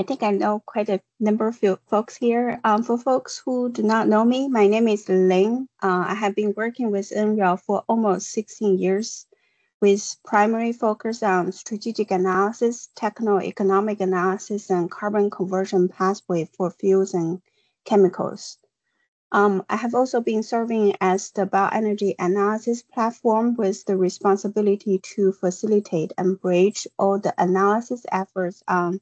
I think I know quite a number of folks here. For folks who do not know me, my name is Ling. I have been working with NREL for almost 16 years, with primary focus on strategic analysis, techno-economic analysis, and carbon conversion pathway for fuels and chemicals. I have also been serving as the bioenergy analysis platform with the responsibility to facilitate and bridge all the analysis efforts on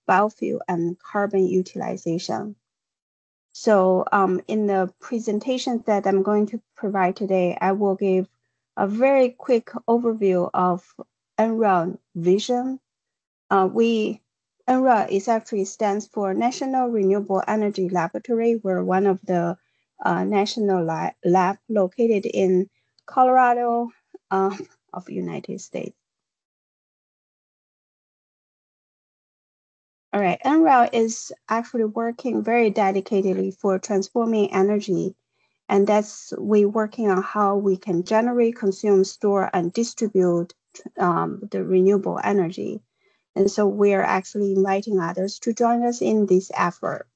biofuel and carbon utilization. So in the presentation that I'm going to provide today, I will give a very quick overview of NREL vision. NREL is actually stands for National Renewable Energy Laboratory. We're one of the national lab located in Colorado of the United States. All right, NREL is actually working very dedicatedly for transforming energy, and that's we working on how we can generate, consume, store, and distribute the renewable energy. And so we're actually inviting others to join us in this effort.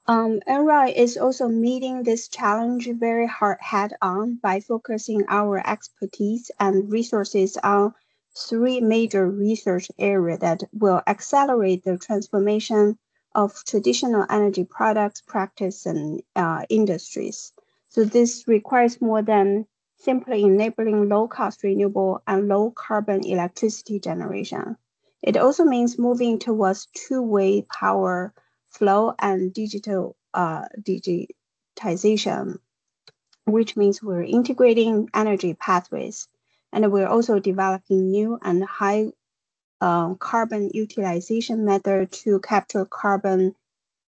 NREL is also meeting this challenge very hard head-on by focusing our expertise and resources on 3 major research areas that will accelerate the transformation of traditional energy products, practice, and industries. So this requires more than simply enabling low-cost renewable and low-carbon electricity generation. It also means moving towards two-way power flow and digitization, which means we're integrating energy pathways, and we're also developing new and high carbon utilization method to capture carbon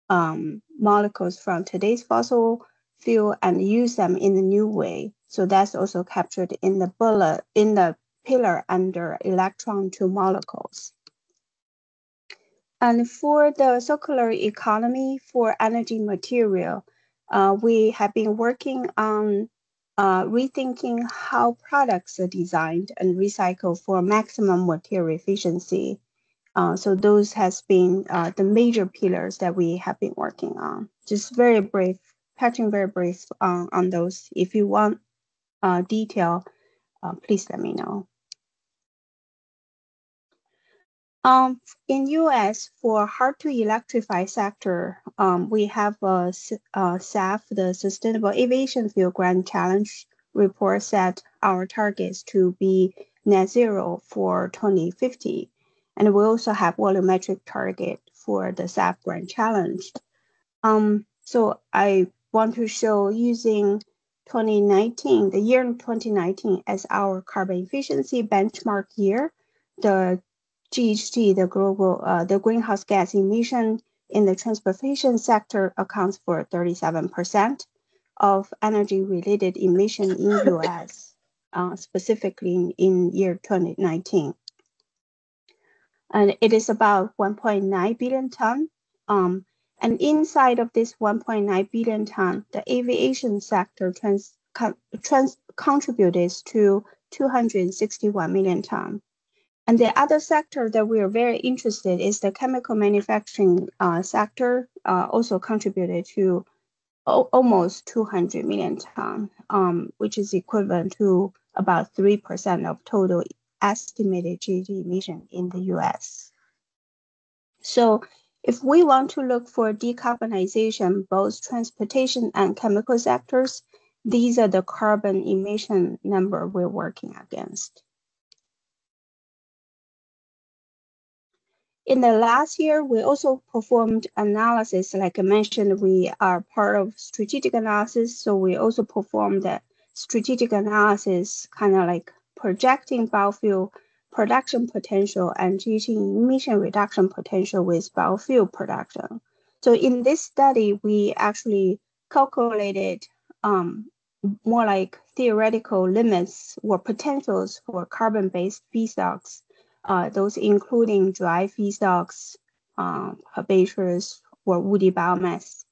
molecules from today's fossil fuel and use them in a new way. So that's also captured in the pillar under electron to molecules. And for the circular economy for energy material, we have been working on rethinking how products are designed and recycled for maximum material efficiency. So those has been the major pillars that we have been working on. Just very brief, touching very brief on those. If you want detail, please let me know. In US, for hard to electrify sector, we have a SAF, the Sustainable Aviation Fuel Grand Challenge report set our targets to be net zero for 2050. And we also have volumetric target for the SAF Grand Challenge. So I want to show using 2019, the year 2019 as our carbon efficiency benchmark year, the GHG, the global, the greenhouse gas emission in the transportation sector accounts for 37% of energy-related emission in US, specifically in year 2019. And it is about 1.9 billion ton. And inside of this 1.9 billion ton, the aviation sector contributed to 261 million ton. And the other sector that we are very interested in is the chemical manufacturing sector, also contributed to almost 200 million ton, which is equivalent to about 3% of total estimated GHG emission in the US. So if we want to look for decarbonization, both transportation and chemical sectors, these are the carbon emission number we're working against. In the last year, we also performed analysis. Like I mentioned, we are part of strategic analysis. So we also performed the strategic analysis, kind of like projecting biofuel production potential and GHG emission reduction potential with biofuel production. So in this study, we actually calculated more like theoretical limits or potentials for carbon-based feedstocks. Those including dry feedstocks, herbaceous or woody biomass,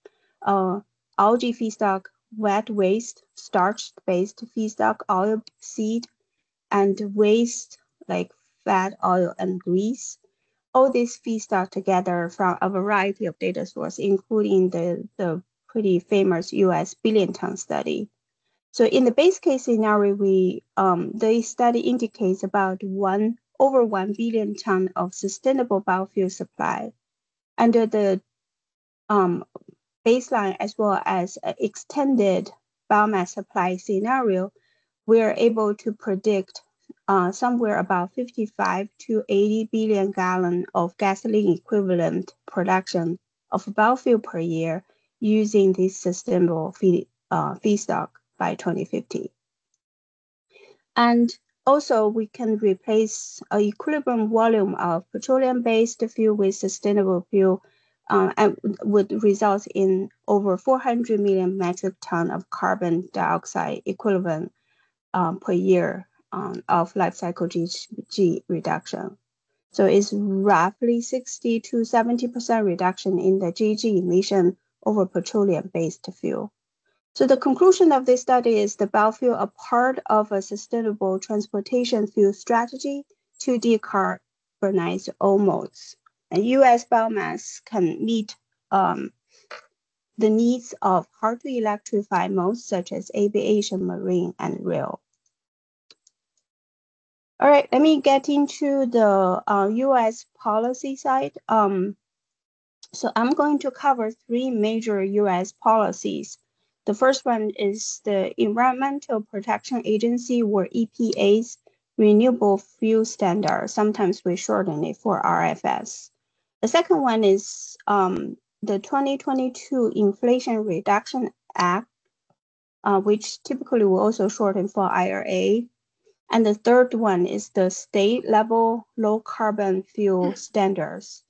algae feedstock, wet waste, starch-based feedstock, oil seed, and waste like fat, oil, and grease, all these feedstock together from a variety of data sources, including the pretty famous US billion-ton study. So in the base case scenario, the study indicates about over 1 billion ton of sustainable biofuel supply. Under the baseline as well as extended biomass supply scenario, we are able to predict somewhere about 55 to 80 billion gallon of gasoline equivalent production of biofuel per year using this sustainable feedstock by 2050. And also, we can replace an equilibrium volume of petroleum-based fuel with sustainable fuel and would result in over 400 million metric ton of carbon dioxide equivalent per year of life cycle GHG reduction. So it's roughly 60 to 70% reduction in the GHG emission over petroleum-based fuel. So the conclusion of this study is the biofuel are part of a sustainable transportation fuel strategy to decarbonize all modes. And US biomass can meet the needs of hard to electrify modes such as aviation, marine, and rail. All right, let me get into the US policy side. So I'm going to cover 3 major US policies. The first one is the Environmental Protection Agency, or EPA's Renewable Fuel Standard. Sometimes we shorten it for RFS. The second one is the 2022 Inflation Reduction Act, which typically we also shorten for IRA. And the third one is the state level low carbon fuel standards.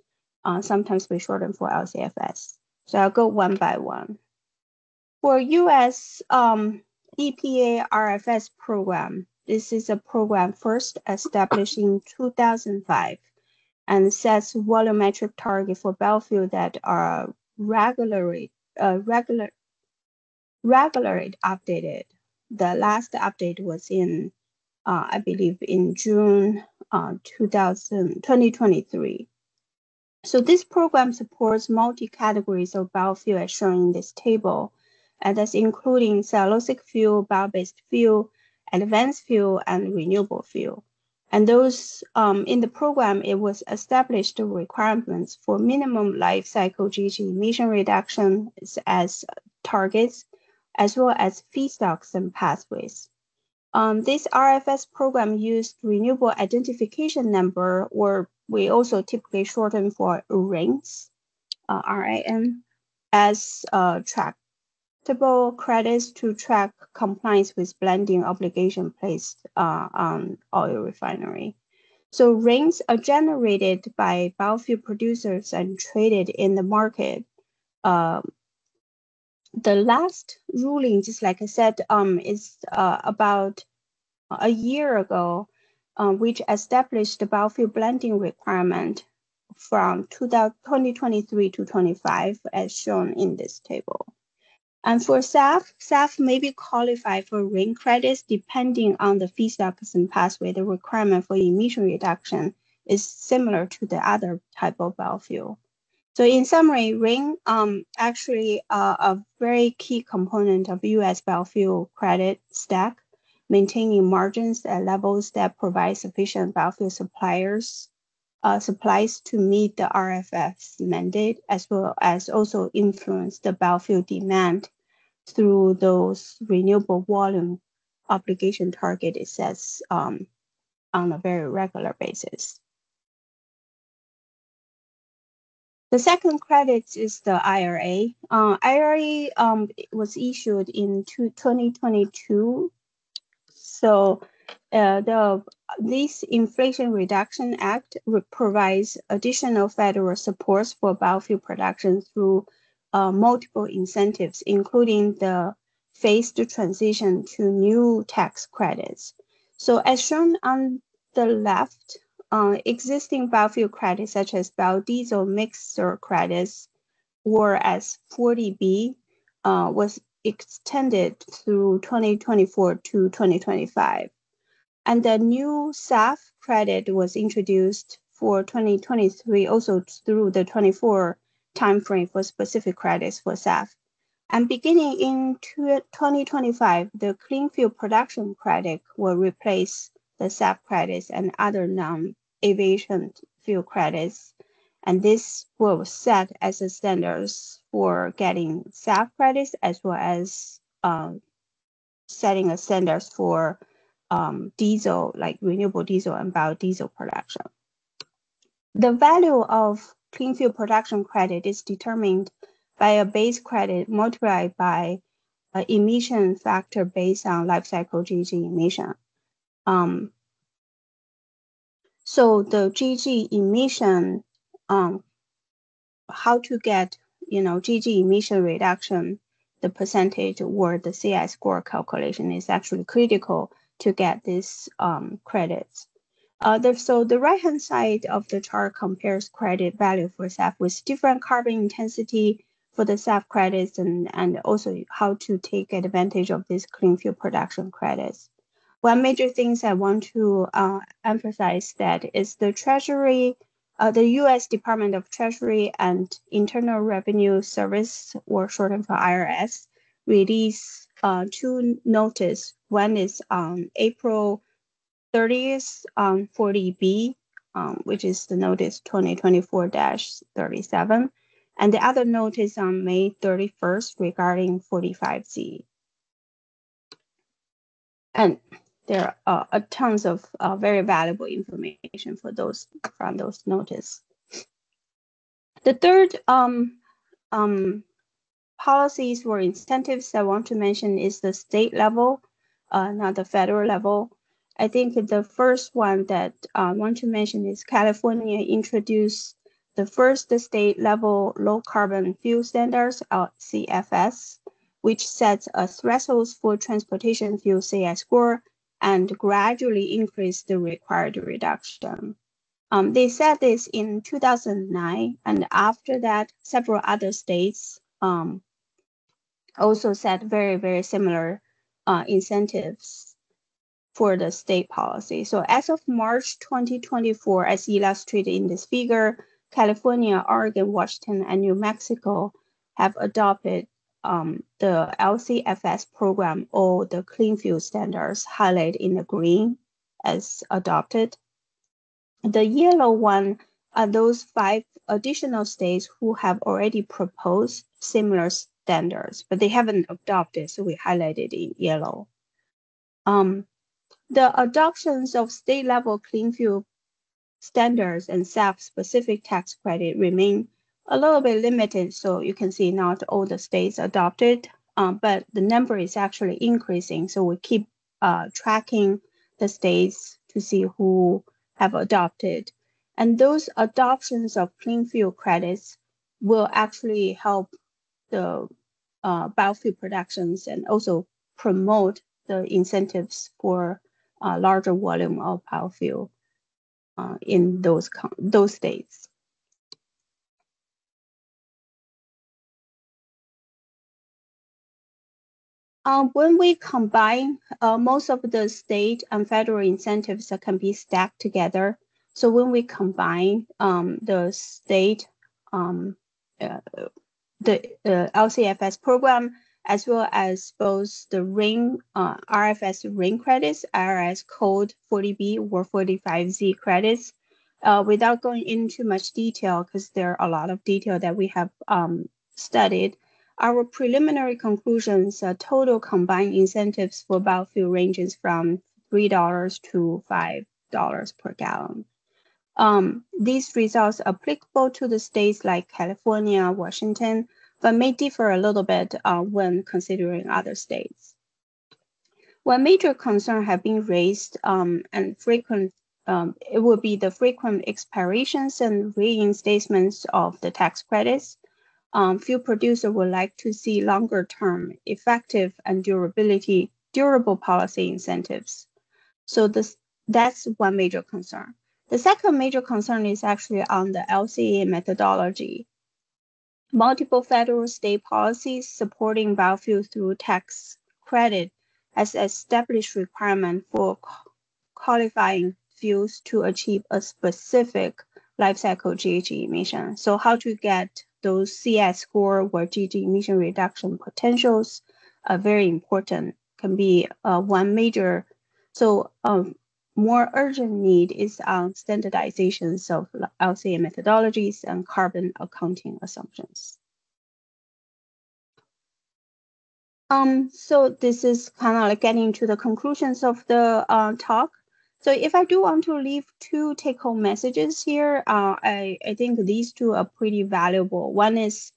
Sometimes we shorten for LCFS. So I'll go one by one. For US EPA RFS program, this is a program first established in 2005 and sets volumetric target for biofuel that are regularly updated. The last update was in, I believe, in June 2023. So this program supports multi-categories of biofuel as shown in this table, and that's including cellulosic fuel, bio-based fuel, advanced fuel, and renewable fuel. And those in the program, it was established requirements for minimum life cycle GHG emission reduction as targets, as well as feedstocks and pathways. This RFS program used renewable identification number, or we also typically shorten for RINs, RIN, as tractable credits to track compliance with blending obligation placed on oil refinery. So RINs are generated by biofuel producers and traded in the market. The last ruling, just like I said, is about a year ago, which established the biofuel blending requirement from 2023 to 25, as shown in this table. And for SAF may be qualified for RIN credits depending on the feedstocks and pathway. The requirement for emission reduction is similar to the other type of biofuel. So in summary, RIN actually a very key component of US biofuel credit stack, maintaining margins at levels that provide sufficient biofuel supplies to meet the RFS mandate, as well as also influence the biofuel demand through those renewable volume obligation target it sets on a very regular basis. The second credit is the IRA. IRA was issued in 2022. So this Inflation Reduction Act provides additional federal supports for biofuel production through multiple incentives, including the phased transition to new tax credits. So as shown on the left, existing biofuel credits such as biodiesel mixer credits, or as 40B, was extended through 2024 to 2025. And the new SAF credit was introduced for 2023 also through the 24 timeframe for specific credits for SAF. And beginning in 2025, the clean fuel production credit will replace the SAF credits and other non-aviation fuel credits. And this will set as the standards for getting SAF credits as well as setting a standards for diesel, like renewable diesel and biodiesel production. The value of clean fuel production credit is determined by a base credit multiplied by an emission factor based on life cycle GG emission. So the GG emission, how to get GG emission reduction, the percentage or the CI score calculation is actually critical to get these credits. So the right-hand side of the chart compares credit value for SAF with different carbon intensity for the SAF credits and also how to take advantage of these clean fuel production credits. One major things I want to emphasize that is the Treasury, the U.S. Department of Treasury and Internal Revenue Service, or shortened for IRS, released two notices. One is on April 30th on 40B, which is the notice 2024-37, and the other notice on May 31st regarding 45Z. And there are tons of very valuable information for those from those notices. The third policies or incentives I want to mention is the state level, not the federal level. I think the first one that I want to mention is California introduced the first state level low carbon fuel standards, CFS, which sets a threshold for transportation fuel CI score and gradually increase the required reduction. They set this in 2009, and after that, several other states also set very, very similar incentives for the state policy. So as of March 2024, as illustrated in this figure, California, Oregon, Washington, and New Mexico have adopted the LCFS program or the clean fuel standards highlighted in the green as adopted. The yellow one are those 5 additional states who have already proposed similar standards, but they haven't adopted, so we highlighted in yellow. The adoptions of state-level clean fuel standards and SAF-specific tax credit remain a little bit limited. So you can see not all the states adopted, but the number is actually increasing. So we keep tracking the states to see who have adopted. And those adoptions of clean fuel credits will actually help the biofuel productions and also promote the incentives for larger volume of biofuel in those states. When we combine, most of the state and federal incentives can be stacked together. So when we combine the state, the LCFS program, as well as both the RFS RIN credits, IRS code 40B or 45Z credits, without going into much detail, because there are a lot of detail that we have studied, our preliminary conclusions, total combined incentives for biofuel ranges from $3 to $5 per gallon. These results are applicable to the states like California, Washington, but may differ a little bit when considering other states. One major concern have been raised and frequent, it will be the frequent expirations and reinstatements of the tax credits. Fuel producer would like to see longer term, effective and durable policy incentives. So that's one major concern. The second major concern is actually on the LCA methodology. Multiple federal state policies supporting biofuel through tax credit has established requirement for qualifying fuels to achieve a specific life cycle GHG emission. So how to get those CS score or GHG emission reduction potentials are very important, can be one major. So more urgent need is on standardizations of LCA methodologies and carbon accounting assumptions. So this is kind of like getting to the conclusions of the talk. So if I do want to leave two take-home messages here, I think these two are pretty valuable. One is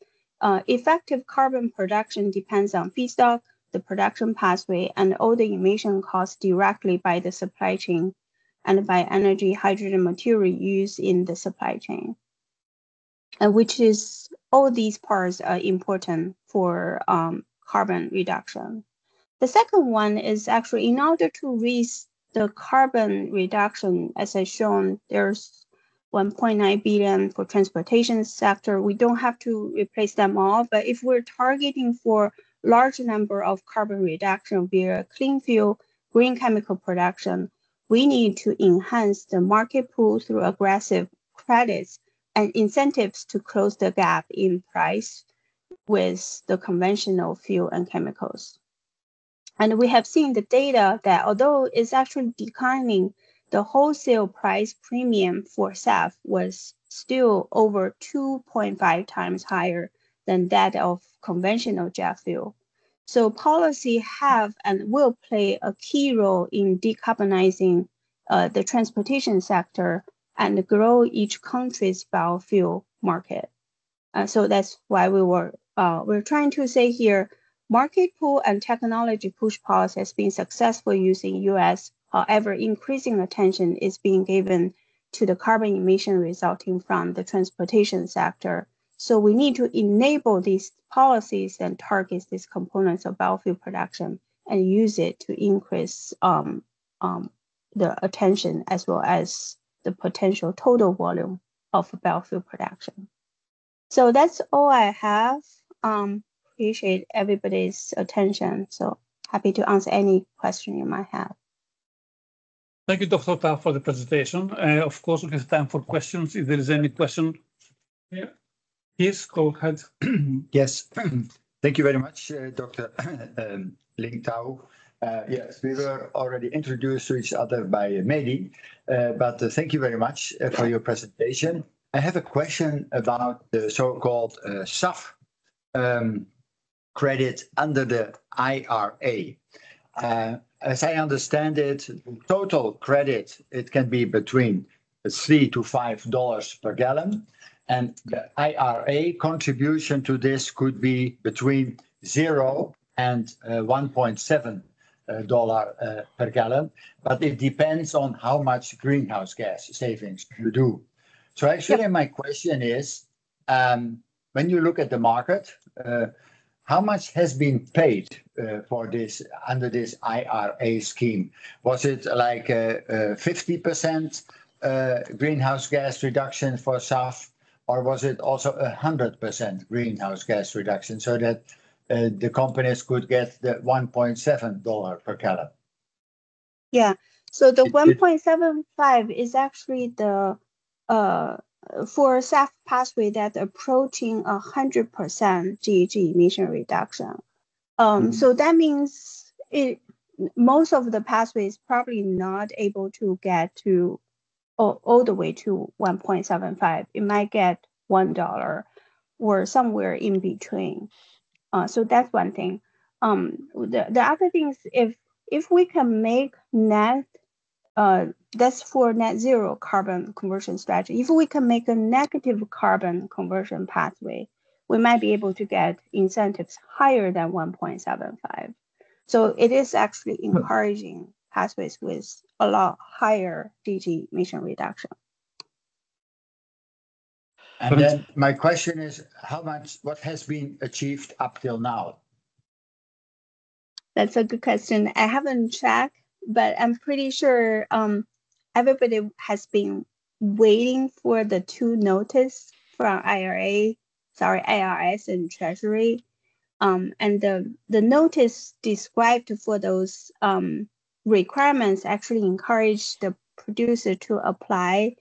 effective carbon production depends on feedstock, the production pathway, and all the emission caused directly by the supply chain and by energy hydrogen material used in the supply chain, which is all these parts are important for carbon reduction. The second one is actually in order to reach the carbon reduction, as I shown, there's 1.9 billion for transportation sector. We don't have to replace them all, but if we're targeting for large number of carbon reduction via clean fuel, green chemical production, we need to enhance the market pool through aggressive credits and incentives to close the gap in price with the conventional fuel and chemicals. And we have seen the data that although it's actually declining, the wholesale price premium for SAF was still over 2.5 times higher than that of conventional jet fuel. So policy have and will play a key role in decarbonizing the transportation sector and grow each country's biofuel market. So that's why we're trying to say here, market pull and technology push policy has been successful using US. However, increasing attention is being given to the carbon emission resulting from the transportation sector. So we need to enable these policies and target these components of biofuel production and use it to increase the attention as well as the potential total volume of biofuel production. So that's all I have. Appreciate everybody's attention. So happy to answer any question you might have. Thank you, Dr. Ta, for the presentation. Of course, we have time for questions. If there is any question, yeah, please go ahead. Yes, thank you very much, Dr. Ling Tao. Yes, we were already introduced to each other by Mehdi, but thank you very much for your presentation. I have a question about the so-called SAF credit under the IRA. As I understand it, total credit, it can be between $3 to $5 per gallon. And the IRA contribution to this could be between 0 and $1.7 per gallon. But it depends on how much greenhouse gas savings you do. So actually, my question is, when you look at the market, how much has been paid for this under this IRA scheme? Was it like 50% greenhouse gas reduction for SAF, or was it also 100% greenhouse gas reduction so that the companies could get the $1.7 per gallon? Yeah, so the 1.75 is actually the for SAF pathway that's approaching 100% GHG emission reduction. So that means most of the pathways probably not able to get to all the way to 1.75. It might get $1 or somewhere in between. So that's one thing. The other thing is if we can make net, that's for net zero carbon conversion strategy. If we can make a negative carbon conversion pathway, we might be able to get incentives higher than 1.75. So it is actually encouraging pathways with a lot higher GHG emission reduction. And then my question is, what has been achieved up till now? That's a good question. I haven't checked, but I'm pretty sure everybody has been waiting for the two notice from IRS and Treasury. And the notice described for those requirements actually encourage the producer to apply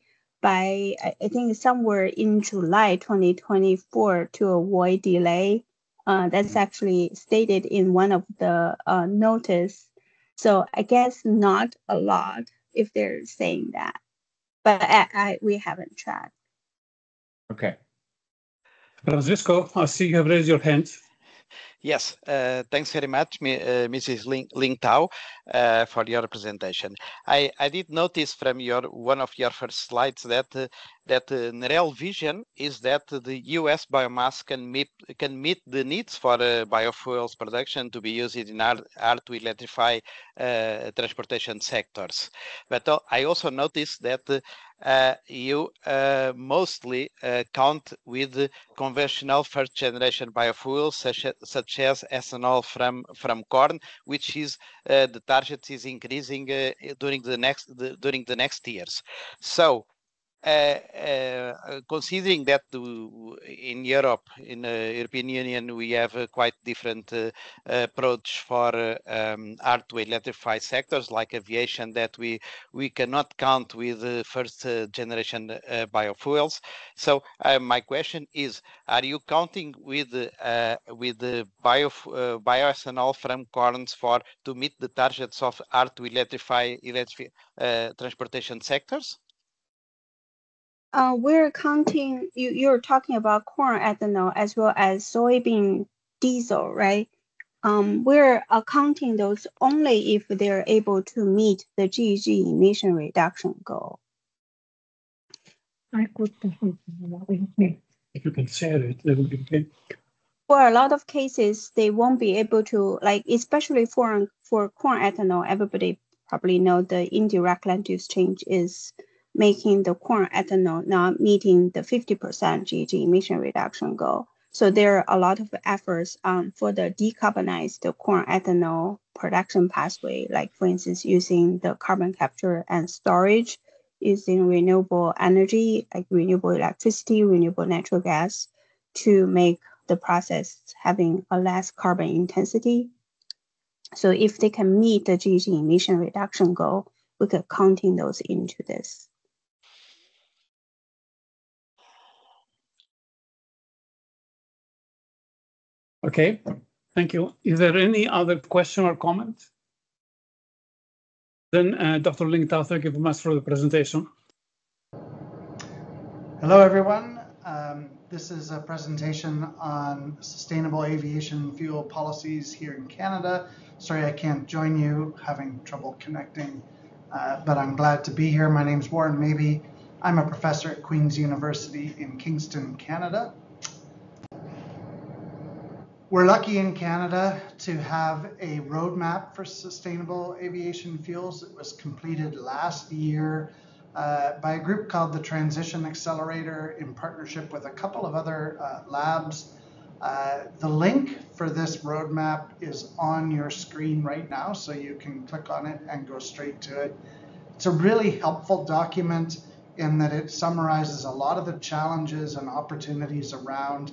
by, I think, somewhere in July 2024 to avoid delay. That's actually stated in one of the notice. So I guess not a lot if they're saying that, but we haven't tracked. Okay. Francisco, I see you have raised your hand. Yes, thanks very much, Mrs. Ling Tao, for your presentation. I did notice from one of your first slides that the real vision is that the U.S. biomass can meet the needs for biofuels production to be used in hard to electrify transportation sectors. But I also noticed that you mostly count with conventional first-generation biofuels such as ethanol from corn, which is the target is increasing during the next years. So, considering that in Europe, in the European Union, we have a quite different approach for hard to electrify sectors like aviation, that we cannot count with first generation biofuels. So my question is, are you counting with the bioethanol from corns to meet the targets of hard to electrify transportation sectors? We're counting, you're talking about corn ethanol as well as soybean diesel, right? We're accounting those only if they're able to meet the GHG emission reduction goal. If you can share it, that would be okay. For a lot of cases, they won't be able to, like, especially for corn ethanol, everybody probably know the indirect land use change is making the corn ethanol not meeting the 50% GHG emission reduction goal. So there are a lot of efforts for the decarbonized corn ethanol production pathway, like for instance, using the carbon capture and storage, using renewable energy, like renewable electricity, renewable natural gas, to make the process having a less carbon intensity. So if they can meet the GHG emission reduction goal, we could counting those into this. Okay, thank you. Is there any other question or comment? Then Dr. Ling Tao, thank you very much for the presentation. Hello, everyone. This is a presentation on sustainable aviation fuel policies here in Canada. Sorry I can't join you, having trouble connecting, but I'm glad to be here. My name's Warren Mabey. I'm a professor at Queen's University in Kingston, Canada. We're lucky in Canada to have a roadmap for sustainable aviation fuels. It was completed last year by a group called the Transition Accelerator in partnership with a couple of other labs. The link for this roadmap is on your screen right now, so you can click on it and go straight to it. It's a really helpful document in that it summarizes a lot of the challenges and opportunities around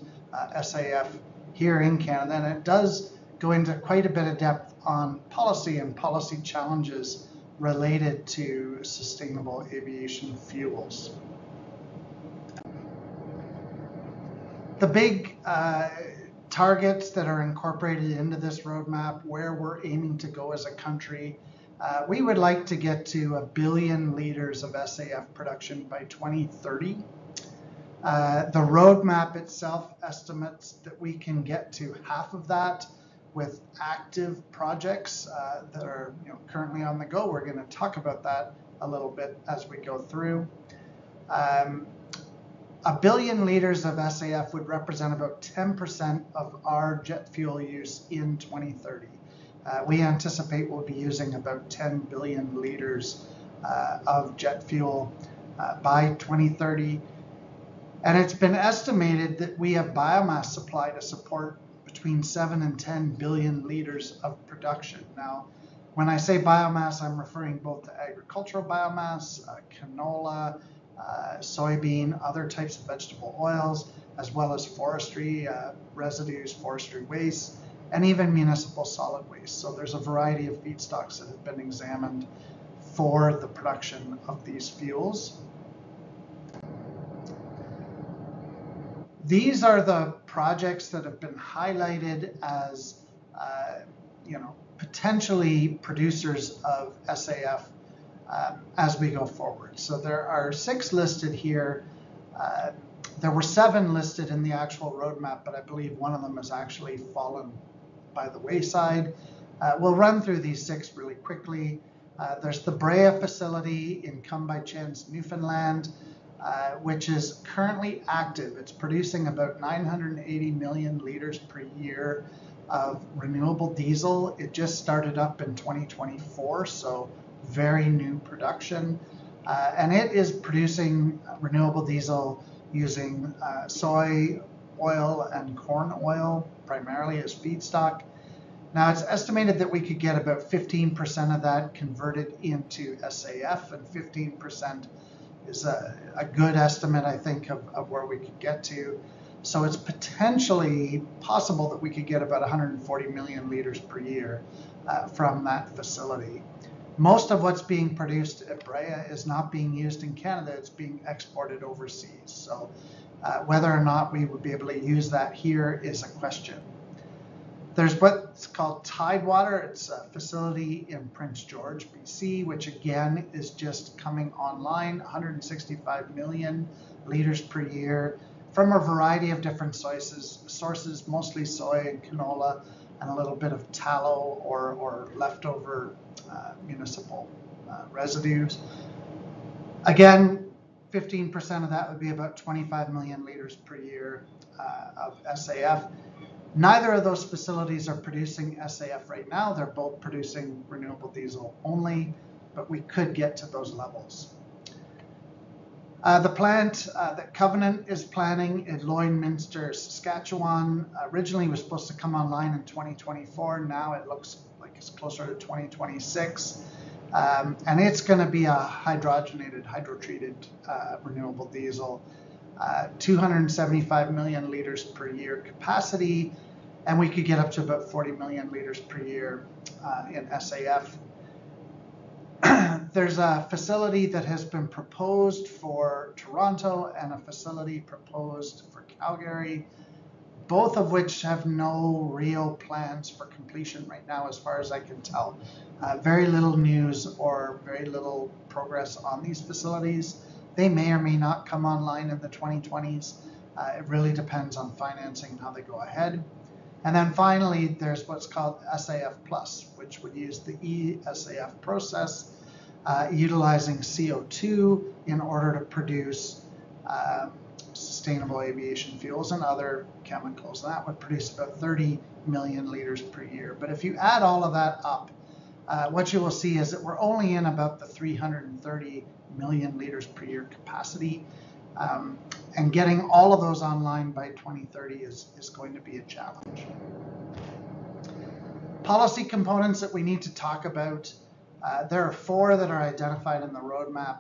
SAF here in Canada, and it does go into quite a bit of depth on policy and policy challenges related to sustainable aviation fuels. The big targets that are incorporated into this roadmap, where we're aiming to go as a country, we would like to get to 1 billion liters of SAF production by 2030. The roadmap itself estimates that we can get to half of that with active projects that are currently on the go. We're going to talk about that a little bit as we go through. 1 billion liters of SAF would represent about 10% of our jet fuel use in 2030. We anticipate we'll be using about 10 billion liters of jet fuel by 2030. And it's been estimated that we have biomass supply to support between 7 and 10 billion liters of production. Now, when I say biomass, I'm referring both to agricultural biomass, canola, soybean, other types of vegetable oils, as well as forestry residues, forestry waste, and even municipal solid waste. So there's a variety of feedstocks that have been examined for the production of these fuels. These are the projects that have been highlighted as, potentially producers of SAF as we go forward. So there are 6 listed here. There were 7 listed in the actual roadmap, but I believe one of them has actually fallen by the wayside. We'll run through these 6 really quickly. There's the Brea facility in Come-by-Chance, Newfoundland, which is currently active. It's producing about 980 million liters per year of renewable diesel. It just started up in 2024, so very new production. And it is producing renewable diesel using soy oil and corn oil primarily as feedstock. Now, it's estimated that we could get about 15% of that converted into SAF, and 15% is a good estimate, I think, of where we could get to. So it's potentially possible that we could get about 140 million liters per year from that facility. Most of what's being produced at Brea is not being used in Canada, it's being exported overseas. So whether or not we would be able to use that here is a question. There's what's called Tidewater. It's a facility in Prince George, BC, which again is just coming online, 165 million liters per year from a variety of different sources, mostly soy and canola, and a little bit of tallow or leftover municipal residues. Again, 15% of that would be about 25 million liters per year of SAF. Neither of those facilities are producing SAF right now. They're both producing renewable diesel only, but we could get to those levels. The plant that Covenant is planning in Lloydminster, Saskatchewan, originally was supposed to come online in 2024. Now it looks like it's closer to 2026. And it's going to be a hydrotreated renewable diesel. 275 million liters per year capacity, and we could get up to about 40 million liters per year in SAF. There's a facility that has been proposed for Toronto and a facility proposed for Calgary, both of which have no real plans for completion right now, as far as I can tell. Very little news or very little progress on these facilities. They may or may not come online in the 2020s. It really depends on financing and how they go ahead. And then finally, there's what's called SAF Plus, which would use the eSAF process, utilizing CO2 in order to produce sustainable aviation fuels and other chemicals. And that would produce about 30 million liters per year. But if you add all of that up, what you will see is that we're only in about the 330 million liters per year capacity. And getting all of those online by 2030 is going to be a challenge. Policy components that we need to talk about. There are 4 that are identified in the roadmap.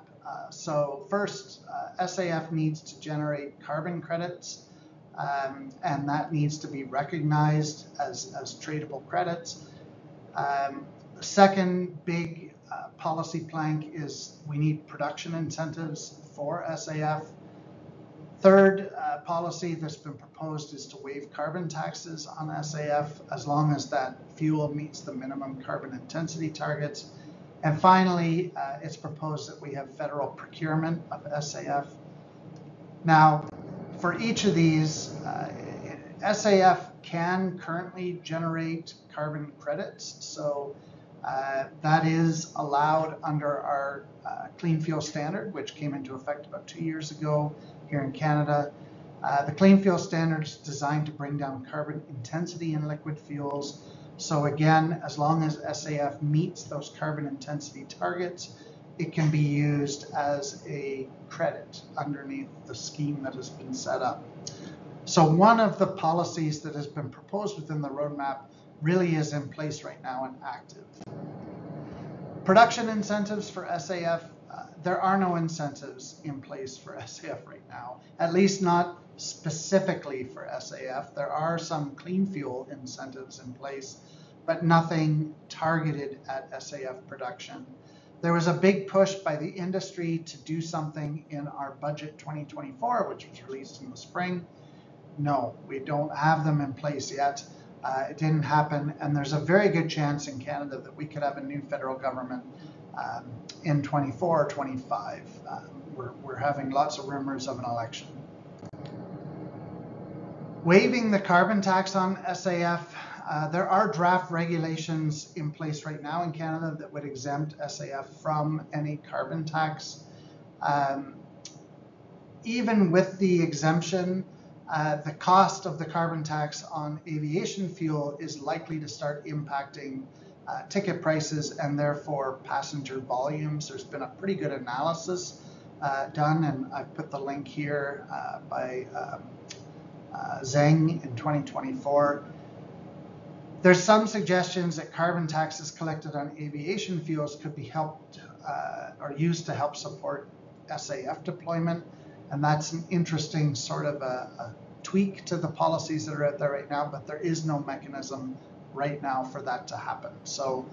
So first, SAF needs to generate carbon credits, and that needs to be recognized as tradable credits. The second big policy plank is we need production incentives for SAF. Third policy that's been proposed is to waive carbon taxes on SAF as long as that fuel meets the minimum carbon intensity targets. And finally, it's proposed that we have federal procurement of SAF. Now, for each of these, SAF can currently generate carbon credits. So that is allowed under our Clean Fuel Standard, which came into effect about 2 years ago here in Canada. The Clean Fuel Standard is designed to bring down carbon intensity in liquid fuels. So again, as long as SAF meets those carbon intensity targets, it can be used as a credit underneath the scheme that has been set up. So one of the policies that has been proposed within the roadmap really is in place right now and active. Production incentives for SAF, there are no incentives in place for SAF right now, at least not specifically for SAF. There are some clean fuel incentives in place, but nothing targeted at SAF production. There was a big push by the industry to do something in our budget 2024, which was released in the spring. No, we don't have them in place yet. It didn't happen, and there's a very good chance in Canada that we could have a new federal government in 24 or 25. We're having lots of rumors of an election. Waiving the carbon tax on SAF. There are draft regulations in place right now in Canada that would exempt SAF from any carbon tax. Even with the exemption, the cost of the carbon tax on aviation fuel is likely to start impacting ticket prices and therefore passenger volumes. There's been a pretty good analysis done, and I've put the link here by Zhang in 2024. There's some suggestions that carbon taxes collected on aviation fuels could be helped or used to help support SAF deployment. And that's an interesting sort of a tweak to the policies that are out there right now, but there is no mechanism right now for that to happen. So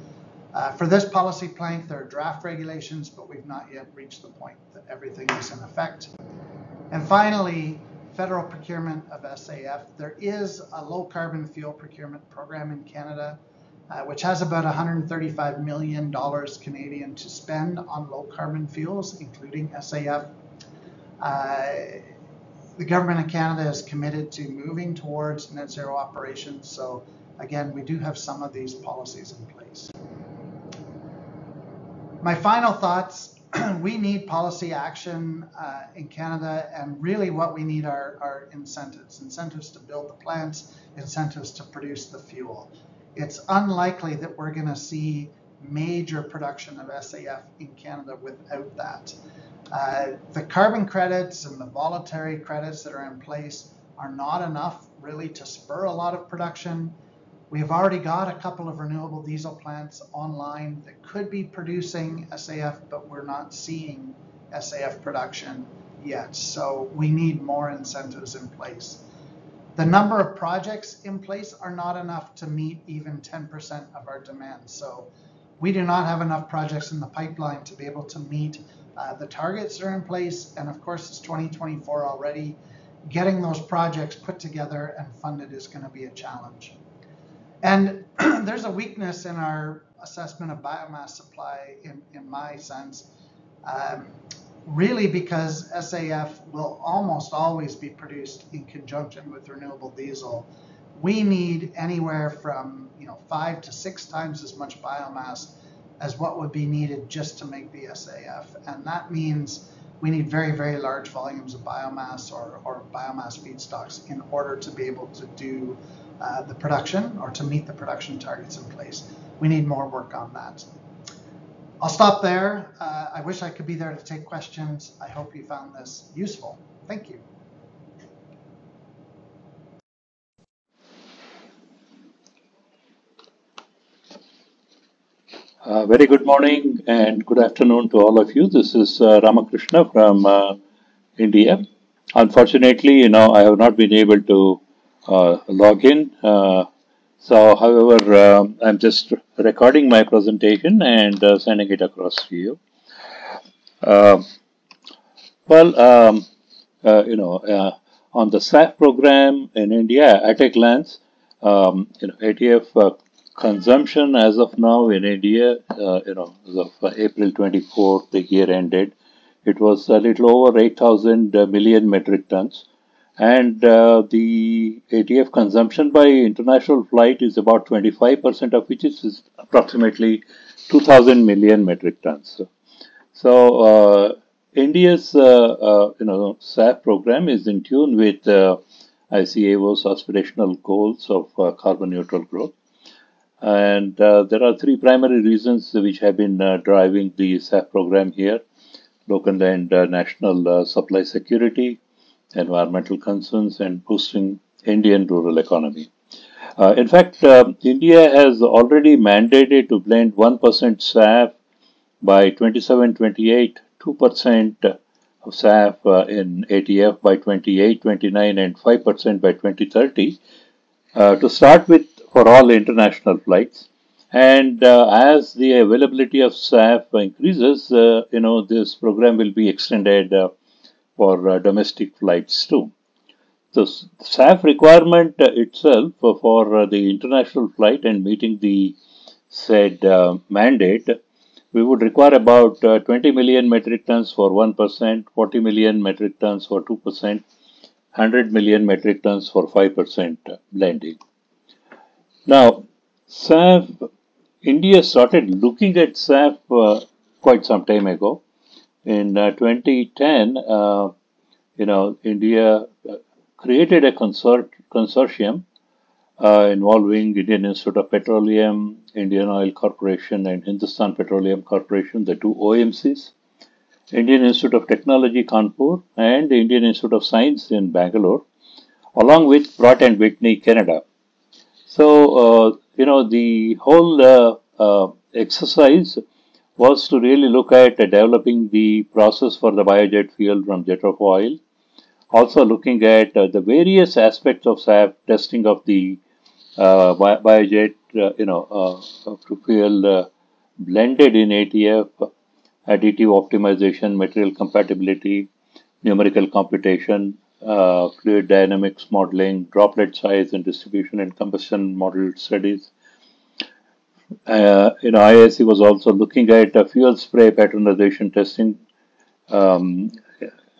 for this policy plank, there are draft regulations, but we've not yet reached the point that everything is in effect. And finally, federal procurement of SAF. There is a low carbon fuel procurement program in Canada, which has about $135 million Canadian to spend on low carbon fuels, including SAF. The government of Canada is committed to moving towards net zero operations. So again, we do have some of these policies in place. My final thoughts, we need policy action in Canada, and really what we need are incentives to build the plants, incentives to produce the fuel. It's unlikely that we're going to see major production of SAF in Canada without that. The carbon credits and the voluntary credits that are in place are not enough really to spur a lot of production. We've already got a couple of renewable diesel plants online that could be producing SAF, but we're not seeing SAF production yet. So we need more incentives in place. The number of projects in place are not enough to meet even 10% of our demand. So we do not have enough projects in the pipeline to be able to meet the targets that are in place. And of course, it's 2024 already. Getting those projects put together and funded is going to be a challenge. And there's a weakness in our assessment of biomass supply, in my sense, really because SAF will almost always be produced in conjunction with renewable diesel. We need anywhere from 5 to 6 times as much biomass as what would be needed just to make the SAF. And that means we need very, very large volumes of biomass or biomass feedstocks in order to be able to do the production or to meet the production targets in place. We need more work on that. I'll stop there. I wish I could be there to take questions. I hope you found this useful. Thank you. Very good morning and good afternoon to all of you. This is Ramakrishna from India. Unfortunately, I have not been able to log in. However, I'm just recording my presentation and sending it across to you. On the SAF program in India, at a glance, ATF consumption as of now in India, as of April 24, the year ended, it was a little over 8,000 million metric tons. And the ATF consumption by international flight is about 25% of which is approximately 2,000 million metric tons. So India's SAF program is in tune with ICAO's aspirational goals of carbon neutral growth. And there are 3 primary reasons which have been driving the SAF program here: local and national supply security, environmental concerns, and boosting Indian rural economy. In fact, India has already mandated to blend 1% SAF by 27-28, 2% of SAF in ATF by 28-29, and 5% by 2030 to start with for all international flights. And as the availability of SAF increases, this program will be extended for domestic flights too. the SAF requirement itself for the international flight and meeting the said mandate, we would require about 20 million metric tons for 1%, 40 million metric tons for 2%, 100 million metric tons for 5% blending. Now, SAF, India started looking at SAF quite some time ago. In 2010, India created a consortium involving Indian Institute of Petroleum, Indian Oil Corporation, and Hindustan Petroleum Corporation, the two OMCs, Indian Institute of Technology, Kanpur, and the Indian Institute of Science in Bangalore, along with Pratt and Whitney, Canada. So, the whole exercise was to really look at developing the process for the biojet fuel from jet of oil, also looking at the various aspects of SAF, testing of the biojet, fuel blended in ATF, additive optimization, material compatibility, numerical computation, fluid dynamics modeling, droplet size and distribution and combustion model studies. IISc was also looking at fuel spray patternization testing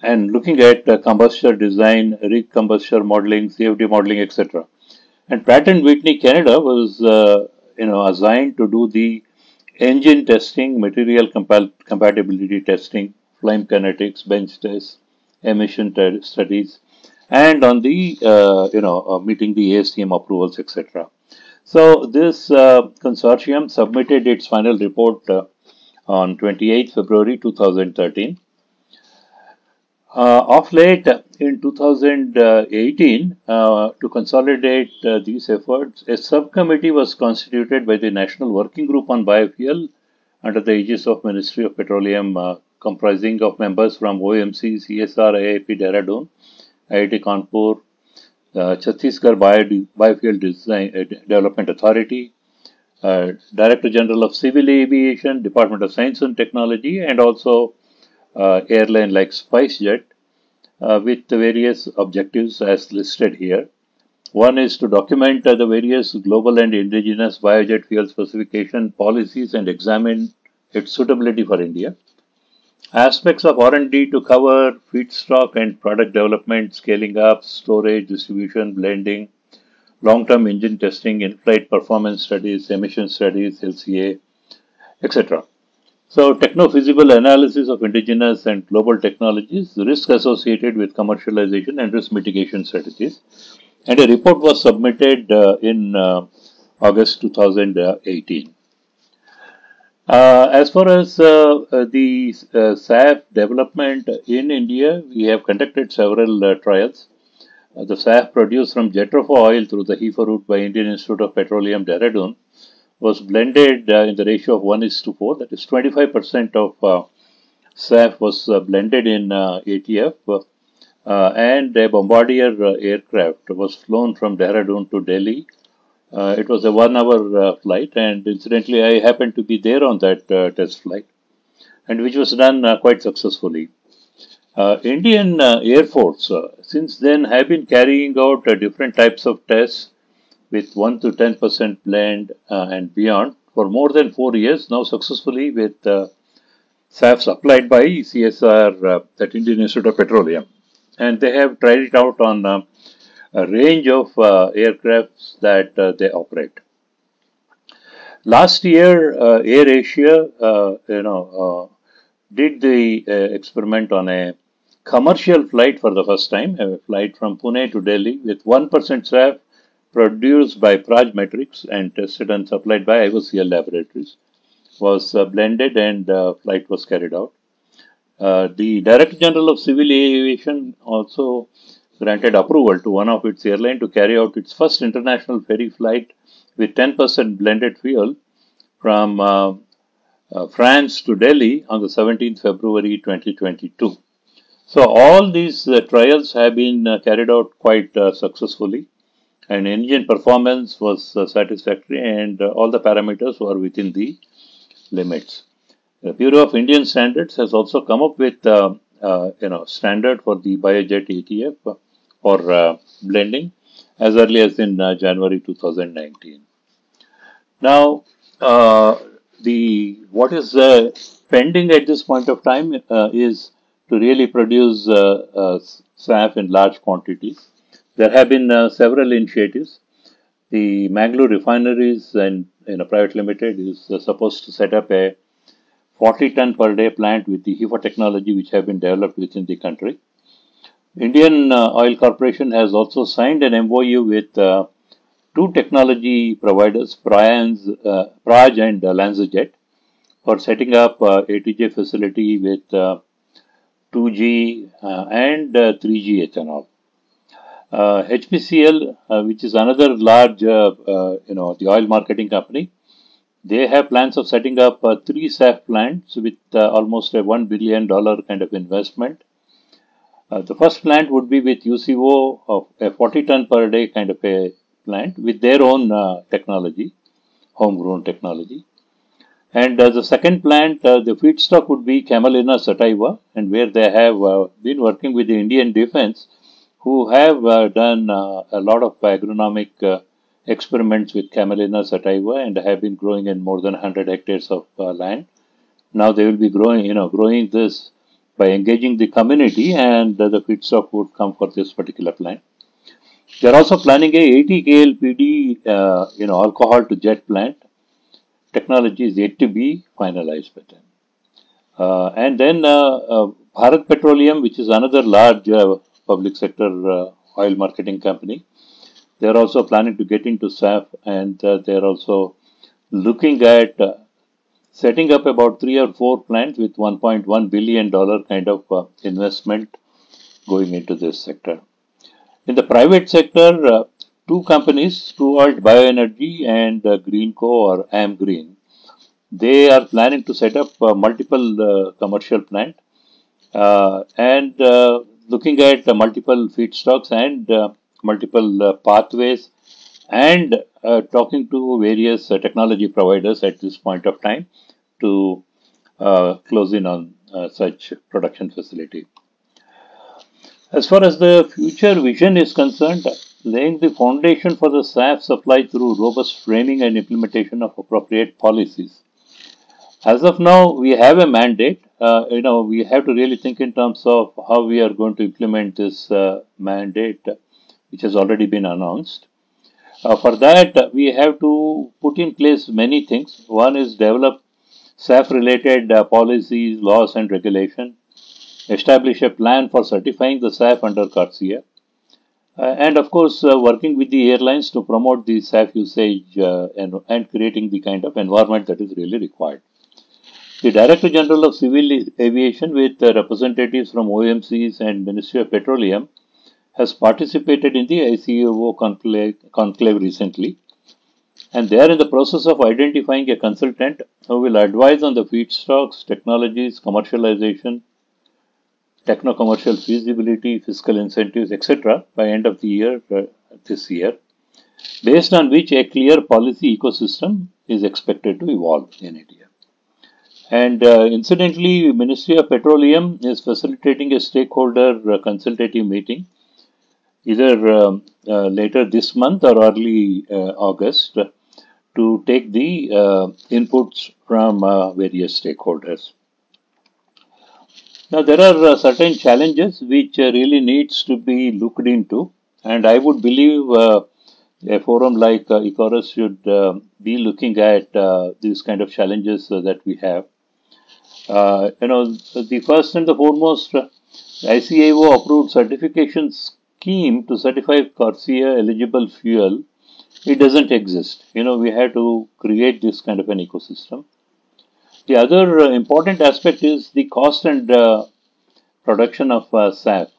and looking at combustor design, recombustor modeling, CFD modeling, etc. And Pratt and Whitney Canada was, assigned to do the engine testing, material compatibility testing, flame kinetics, bench tests, emission studies, and on the, meeting the ASTM approvals, etc. So this consortium submitted its final report on 28 February 2013. Of late, in 2018, to consolidate these efforts, a subcommittee was constituted by the National Working Group on Biofuel under the aegis of Ministry of Petroleum, comprising of members from OMC, CSR, IIP Dehradun, IIT Kanpur, Chhattisgarh Biofuel Development Authority, Director General of Civil Aviation, Department of Science and Technology, and also airline like SpiceJet, with the various objectives as listed here. One is to document the various global and indigenous biojet fuel specification policies and examine its suitability for India. Aspects of R&D to cover feedstock and product development, scaling up, storage, distribution, blending, long-term engine testing, in-flight performance studies, emission studies, LCA, etc. So, techno-feasible analysis of indigenous and global technologies, risk associated with commercialization and risk mitigation strategies. And a report was submitted in August 2018. As far as the SAF development in India, we have conducted several trials. The SAF produced from jet of oil through the HEFA route by Indian Institute of Petroleum, Dehradun, was blended in the ratio of 1:4. That is 25% of SAF was blended in ATF, and a Bombardier aircraft was flown from Dehradun to Delhi. It was a 1 hour flight, and incidentally, I happened to be there on that test flight, and which was done quite successfully. Indian Air Force since then have been carrying out different types of tests with 1 to 10% blend and beyond for more than 4 years now successfully with SAF supplied by CSR, that Indian Institute of Petroleum. And they have tried it out on a range of aircrafts that they operate. Last year, AirAsia, did the experiment on a commercial flight for the first time, a flight from Pune to Delhi with 1% SAF produced by Praj Metrics and tested and supplied by IOCL Laboratories, was blended and flight was carried out. The Director General of Civil Aviation also granted approval to one of its airlines to carry out its first international ferry flight with 10% blended fuel from France to Delhi on the 17th February 2022. So all these trials have been carried out quite successfully, and engine performance was satisfactory, and all the parameters were within the limits. The Bureau of Indian Standards has also come up with standard for the biojet ATF, for blending as early as in January 2019. Now, the what is pending at this point of time is to really produce SAF in large quantities. There have been several initiatives. The Mangalore Refineries and Private Limited is supposed to set up a 40 ton per day plant with the HEFA technology which have been developed within the country. Indian Oil Corporation has also signed an MOU with two technology providers, Praj and LanzaJet, for setting up ATJ facility with 2G and 3G ethanol. HPCL, which is another large, the oil marketing company, they have plans of setting up three SAF plants with almost a $1 billion kind of investment. The first plant would be with UCO of a 40 ton per day kind of a plant with their own technology, homegrown technology. And the second plant, the feedstock would be camelina sativa, and where they have been working with the Indian Defense, who have done a lot of agronomic experiments with camelina sativa and have been growing in more than 100 hectares of land. Now they will be growing this by engaging the community, and the feedstock would come for this particular plant. They are also planning a 80 KLPD, alcohol to jet plant. Technology is yet to be finalized by them. And then Bharat Petroleum, which is another large public sector oil marketing company, they are also planning to get into SAF, and they are also looking at setting up about 3 or 4 plants with $1.1 billion kind of investment going into this sector. In the private sector, two companies, True Bioenergy and Greenco or AmGreen, they are planning to set up multiple commercial plants and looking at multiple feedstocks and multiple pathways and talking to various technology providers at this point of time to close in on such production facility. As far as the future vision is concerned, laying the foundation for the SAF supply through robust framing and implementation of appropriate policies. As of now, we have a mandate. We have to really think in terms of how we are going to implement this mandate, which has already been announced. For that, we have to put in place many things. One is develop SAF-related policies, laws, and regulation. Establish a plan for certifying the SAF under CORSIA. And of course, working with the airlines to promote the SAF usage and creating the kind of environment that is really required. The Director General of Civil Aviation, with representatives from OMCs and Ministry of Petroleum, has participated in the ICAO conclave recently, and they are in the process of identifying a consultant who will advise on the feedstocks, technologies, commercialization, techno-commercial feasibility, fiscal incentives, etc. by end of the year this year, based on which a clear policy ecosystem is expected to evolve in India. And incidentally, Ministry of Petroleum is facilitating a stakeholder consultative meeting either later this month or early August to take the inputs from various stakeholders. Now, there are certain challenges which really needs to be looked into, and I would believe a forum like Icarus should be looking at these kind of challenges that we have. The first and the foremost, ICAO approved certification scheme to certify CORSIA eligible fuel. It doesn't exist. We have to create this kind of an ecosystem. The other important aspect is the cost and production of SAF.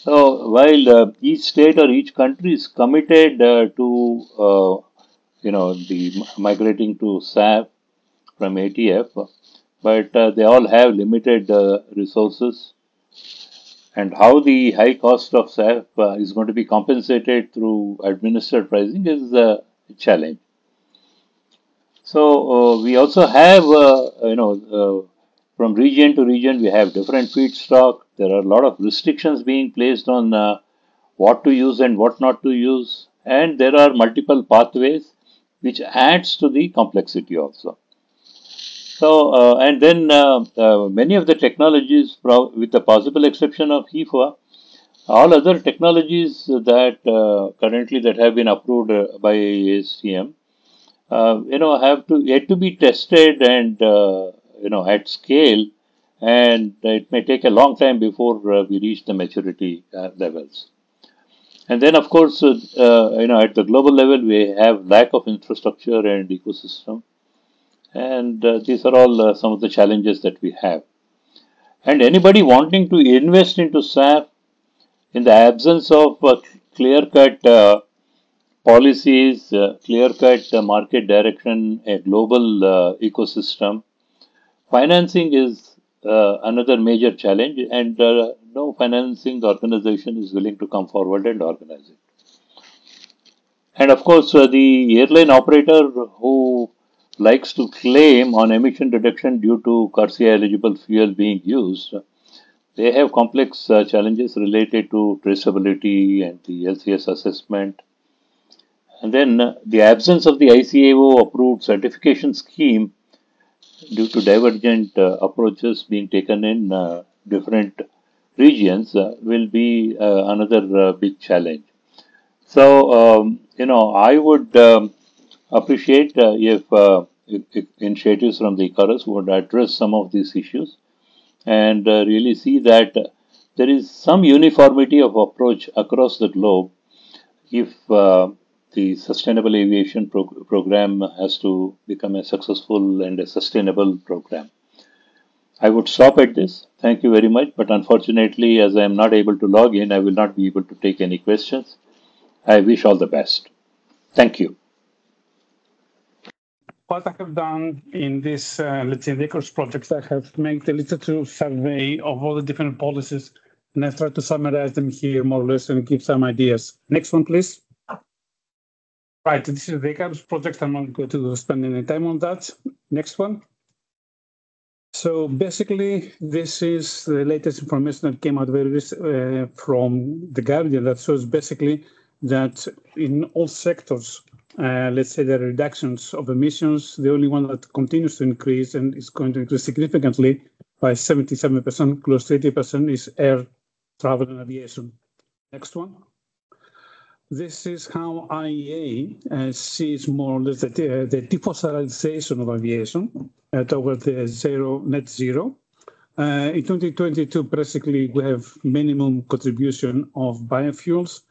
So while each state or each country is committed to the migrating to SAF from ATF, but they all have limited resources, and how the high cost of SAF is going to be compensated through administered pricing is a challenge. So we also have, from region to region, we have different feedstock. There are a lot of restrictions being placed on what to use and what not to use. And there are multiple pathways, which adds to the complexity also. So, and then many of the technologies, with the possible exception of HEFA, all other technologies that currently that have been approved by ASTM, have to yet to be tested and at scale, and it may take a long time before we reach the maturity levels. And then, of course, at the global level, we have lack of infrastructure and ecosystem, and these are all some of the challenges that we have. And anybody wanting to invest into SAF, in the absence of clear-cut policies, clear-cut market direction, a global ecosystem, financing is another major challenge, and no financing organization is willing to come forward and organize it. And of course, the airline operator who likes to claim on emission reduction due to CARSIA eligible fuel being used, they have complex challenges related to traceability and the LCS assessment. And then the absence of the ICAO approved certification scheme due to divergent approaches being taken in different regions will be another big challenge. So, I would appreciate if initiatives from the Icarus would address some of these issues and really see that there is some uniformity of approach across the globe if the Sustainable Aviation Program has to become a successful and a sustainable program. I would stop at this. Thank you very much. But unfortunately, as I am not able to log in, I will not be able to take any questions. I wish all the best. Thank you. What I have done in this, let's say, the Icarus project, I have made a literature survey of all the different policies, and I've tried to summarize them here more or less and give some ideas. Next one, please. Right, this is the Icarus project. I'm not going to spend any time on that. Next one. So basically, this is the latest information that came out from The Guardian that shows basically that in all sectors, let's say the reductions of emissions, the only one that continues to increase and is going to increase significantly by 77%, close to 80%, is air travel and aviation. Next one. This is how IEA sees more or less the defossilization of aviation toward the net zero. In 2022, basically, we have minimum contribution of biofuels.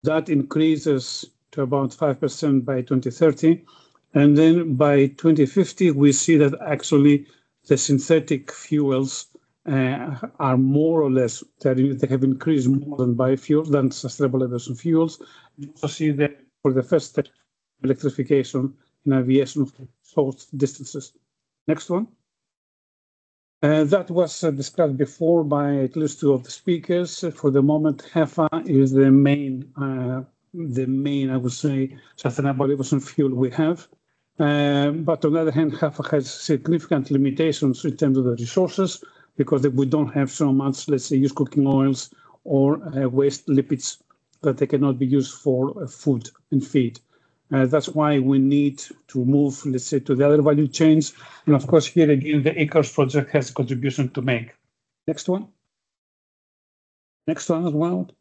That increases to about 5% by 2030. And then by 2050, we see that actually the synthetic fuels are more or less, they have increased more than biofuels, than sustainable aviation fuels. You also see that for the first step, electrification in aviation for short distances. Next one. That was discussed before by at least two of the speakers. For the moment, HEFA is the main, I would say, sustainable aviation fuel we have. But on the other hand, HEFA has significant limitations in terms of the resources because we don't have so much, let's say, used cooking oils or waste lipids that they cannot be used for food and feed. That's why we need to move, let's say, to the other value chains. And of course, here again, the Icarus project has a contribution to make. Next one. Next one as well.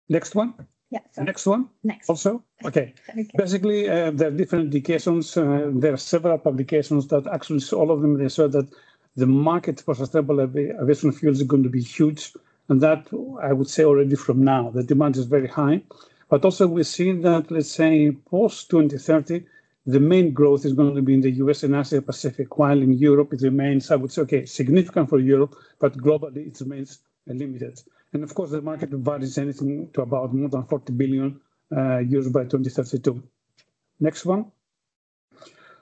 Next one. Yeah. So next one. Next. Also. Okay. Basically, there are different indications. There are several publications that actually, all of them, they show that the market for sustainable aviation fuels is going to be huge. And that, I would say already from now, the demand is very high. But also we see that, let's say, post-2030, the main growth is going to be in the US and Asia Pacific, while in Europe it remains, I would say, okay, significant for Europe, but globally it remains limited. And of course, the market varies anything to about more than 40 billion euros by 2032. Next one.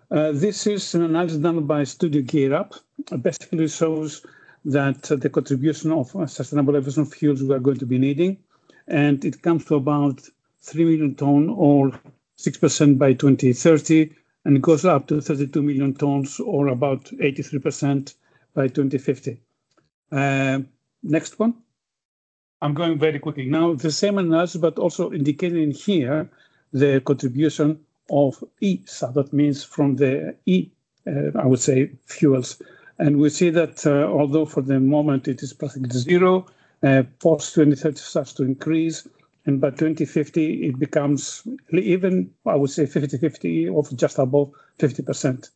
This is an analysis done by Studio Gear Up. Basically shows that the contribution of sustainable aviation fuels we are going to be needing, and it comes to about 3 million tons or 6% by 2030, and it goes up to 32 million tons or about 83% by 2050. Next one. I'm going very quickly. Now, the same analysis, but also indicating here the contribution of SAF, that means from the I would say, fuels. And we see that although for the moment it is practically zero, post-2030 starts to increase, and by 2050 it becomes even, I would say, 50-50 or just above 50%.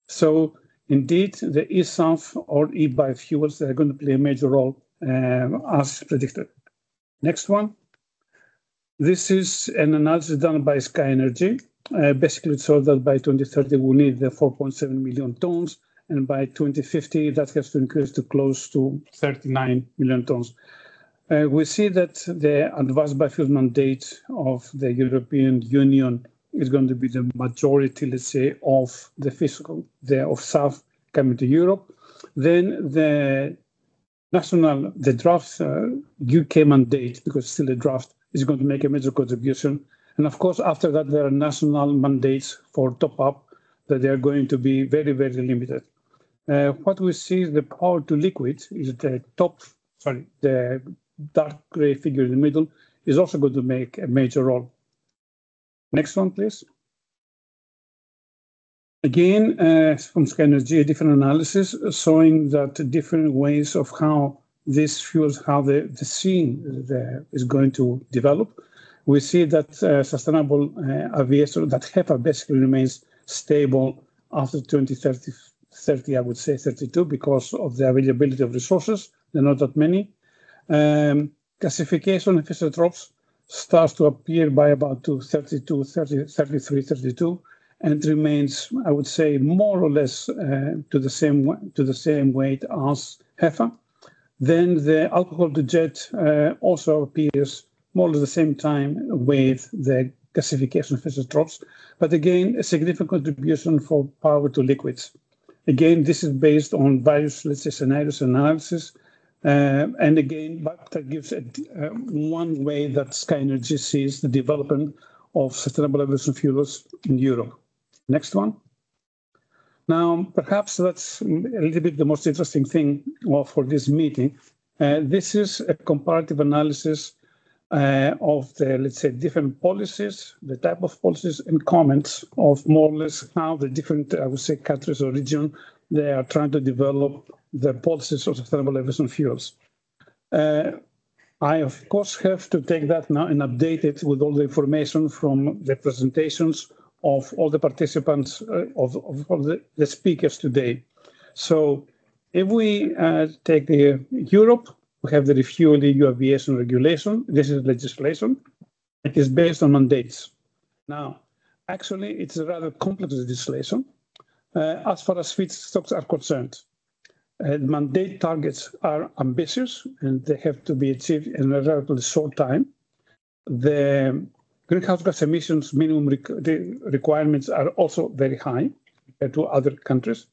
So indeed, the SAF or biofuels, they're going to play a major role as predicted. Next one. This is an analysis done by Sky Energy. Basically, it showed that by 2030 we need the 4.7 million tons, and by 2050 that has to increase to close to 39 million tons. We see that the advanced biofuel mandate of the European Union is going to be the majority, let's say, of the physical, of SAF coming to Europe. Then the draft UK mandate, because it's still a draft, is going to make a major contribution. And of course, after that, there are national mandates for top-up that they are going to be very, very limited. What we see is the power to liquid is the the dark gray figure in the middle is also going to make a major role. Next one, please. Again, from Sky Energy, a different analysis showing that different ways of how these fuels, how the scene is going to develop. We see that sustainable aviation, that HEPA basically remains stable after 2030, I would say 32, because of the availability of resources. There are not that many. Gasification and Fischer-Tropsch starts to appear by about 32, 33, 32, and remains, I would say, more or less to the same weight as HEPA. Then the alcohol to jet also appears more or less the same time with the gasification Fischer-Tropsch, but again, a significant contribution for power to liquids. Again, this is based on various, let's say, scenarios analysis, and again, but that gives one way that Sky Energy sees the development of sustainable aviation fuels in Europe. Next one. Now, perhaps that's a little bit the most interesting thing for this meeting. This is a comparative analysis of the, let's say, different policies, the type of policies and comments of more or less how the different, I would say, countries or regions, they are trying to develop the policies of sustainable aviation fuels. I, of course, have to take that now and update it with all the information from the presentations of all the participants, of all the speakers today. So if we take Europe, we have the Refuel EU Aviation Regulation. This is legislation. It is based on mandates. Now, actually, it's a rather complex legislation as far as feedstocks are concerned. Mandate targets are ambitious and they have to be achieved in a relatively short time. The greenhouse gas emissions minimum requirements are also very high compared to other countries.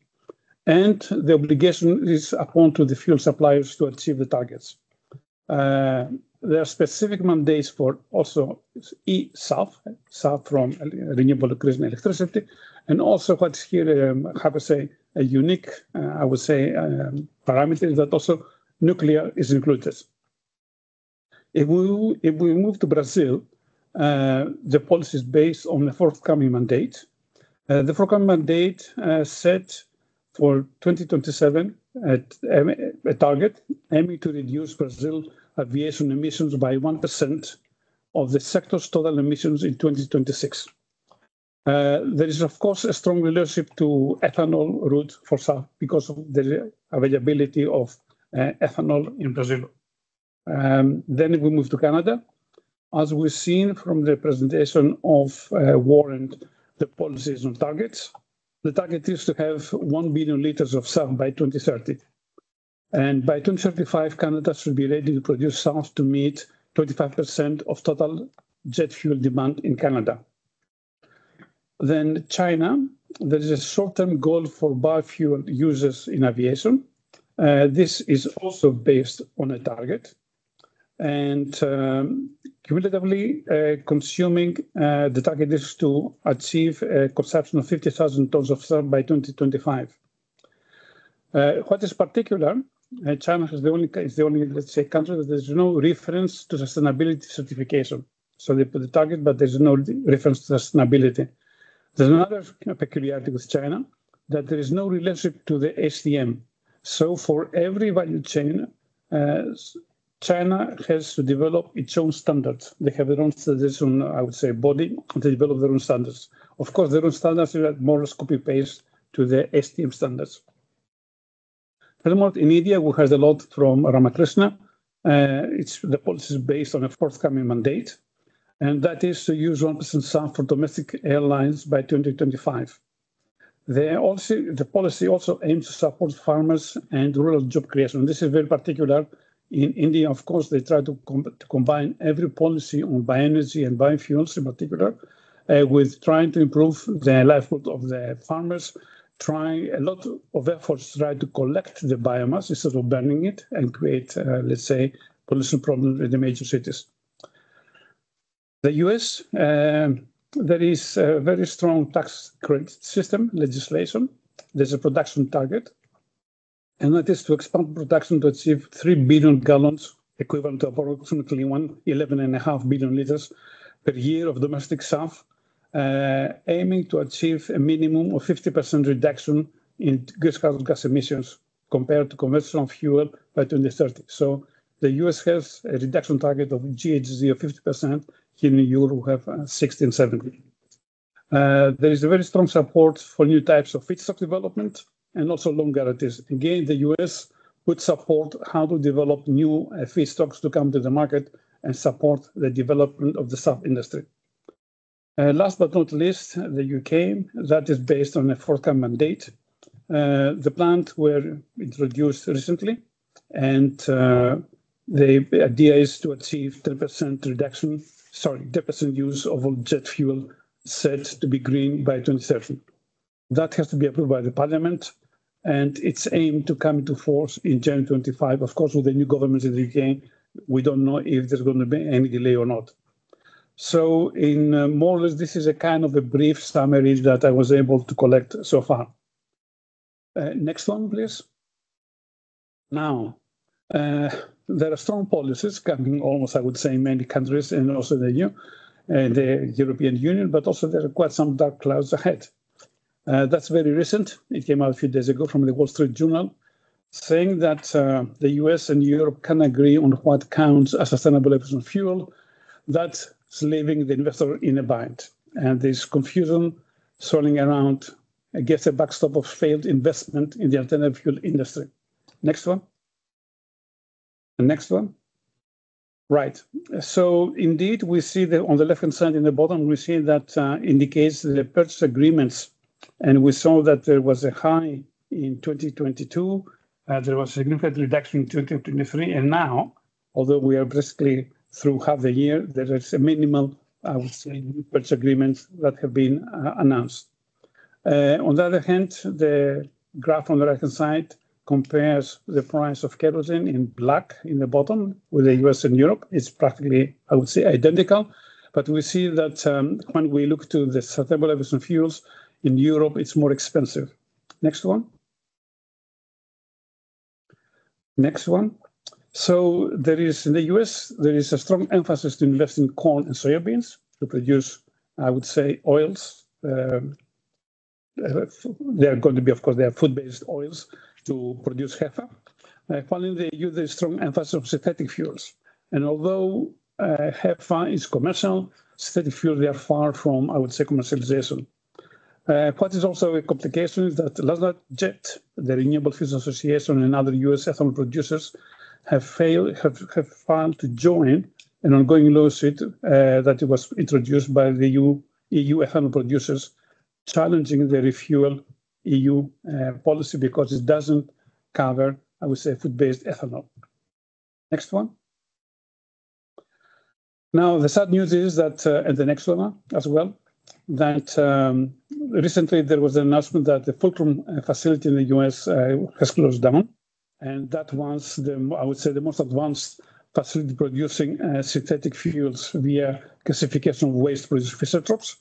And the obligation is upon to the fuel suppliers to achieve the targets. There are specific mandates for also SAF from renewable increasing electricity, and also what's here, how to say, a unique, I would say, parameter is that also nuclear is included. If we move to Brazil, the policy is based on the forthcoming mandate. The forthcoming mandate set for 2027 at a target aiming to reduce Brazil aviation emissions by 1% of the sector's total emissions in 2026. There is, of course, a strong relationship to ethanol route for SAF because of the availability of ethanol in Brazil. Then we move to Canada. As we've seen from the presentation of Warren, the policies on targets, the target is to have 1 billion liters of SAF by 2030. And by 2035, Canada should be ready to produce SAF to meet 25% of total jet fuel demand in Canada. Then China, there is a short-term goal for biofuel users in aviation. This is also based on a target. And cumulatively consuming, the target is to achieve a consumption of 50,000 tons of SAF by 2025. What is particular China is the only, let's say, country that there's no reference to sustainability certification. So they put the target, but there's no reference to sustainability. There's another peculiarity with China, that there is no relationship to the STM. So for every value chain, China has to develop its own standards. They have their own standards on, I would say, body, and they develop their own standards. Of course, their own standards are more or less copy-paste to the STM standards. Furthermore, in India, we heard a lot from Ramakrishna. The policy is based on a forthcoming mandate, and that is to use 1% SAF for domestic airlines by 2025. The policy also aims to support farmers and rural job creation. This is very particular. In India, of course, they try to combine every policy on bioenergy and biofuels in particular with trying to improve the livelihood of the farmers, trying a lot of efforts to try to collect the biomass instead of burning it and create, let's say, pollution problems in the major cities. The US, there is a very strong tax credit system legislation. There's a production target, and that is to expand production to achieve 3 billion gallons, equivalent to approximately 11.5 billion liters per year of domestic SAF, aiming to achieve a minimum of 50% reduction in greenhouse gas emissions compared to conventional fuel by 2030. So the US has a reduction target of GHG of 50%. Here in Europe, we have 60 and 70. There is a very strong support for new types of feedstock development and also loan guarantees. Again, the US would support how to develop new feedstocks to come to the market and support the development of the SAF industry. Last but not least, the UK, that is based on a forthcoming mandate. The plants were introduced recently, and the idea is to achieve 10% reduction, 10% use of all jet fuel set to be green by 2030. That has to be approved by the Parliament, and it's aimed to come into force in January 25. Of course, with the new government in the UK, we don't know if there's going to be any delay or not. So in more or less, this is a kind of a brief summary that I was able to collect so far. Next one, please. Now, there are strong policies coming almost, I would say, in many countries and also the EU, the European Union, but also there are quite some dark clouds ahead. That's very recent. It came out a few days ago from the Wall Street Journal, saying that the US and Europe can agree on what counts as sustainable aviation fuel. That's leaving the investor in a bind. And there's confusion swirling around against a backstop of failed investment in the alternative fuel industry. Next one. The next one. Right. So indeed, we see that on the left-hand side in the bottom, we see that indicates the purchase agreements. And we saw that there was a high in 2022. There was a significant reduction in 2023. And now, although we are basically through half the year, there is a minimal, I would say, purchase agreements that have been announced. On the other hand, the graph on the right-hand side compares the price of kerosene in black in the bottom with the US and Europe. It's practically, I would say, identical. But we see that when we look to the sustainable aviation fuels, in Europe, it's more expensive. Next one. Next one. So there is, in the US, there is a strong emphasis to invest in corn and soybeans to produce, I would say, oils. They are going to be, of course, they are food-based oils to produce HEFA. While in the EU, there is strong emphasis on synthetic fuels. And although HEFA is commercial, synthetic fuels, they are far from, I would say, commercialization. What is also a complication is that LaserJet, the Renewable Fuels Association, and other US ethanol producers have failed to join an ongoing lawsuit that was introduced by the EU ethanol producers, challenging the refuel EU policy because it doesn't cover, I would say, food-based ethanol. Next one. Now, the sad news is that, and the next one as well, that recently there was an announcement that the Fulcrum facility in the US has closed down. And that was, I would say, the most advanced facility producing synthetic fuels via gasification of waste produced Fischer-Tropsch.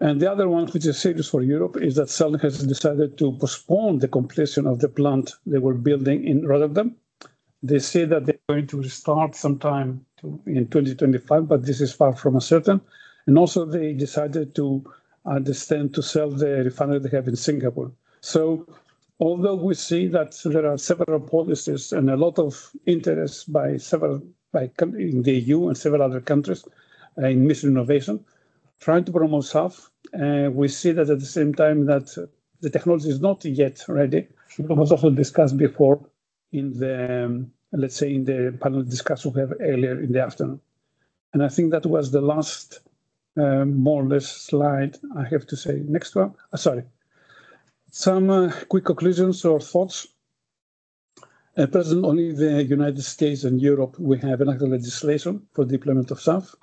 And the other one, which is serious for Europe, is that Cell has decided to postpone the completion of the plant they were building in Rotterdam. They say that they're going to restart sometime in 2025, but this is far from certain. And also they decided to understand to sell the refinery they have in Singapore. So although we see that there are several policies and a lot of interest in the EU and several other countries in mission innovation, trying to promote SAF, we see that at the same time that the technology is not yet ready. It was also discussed before in the, let's say, in the panel discussion we have earlier in the afternoon. And I think that was the last, more or less, slide I have to say. Next one. Sorry. Some quick conclusions or thoughts. At present, only the United States and Europe, we have enacted legislation for the deployment of SAF.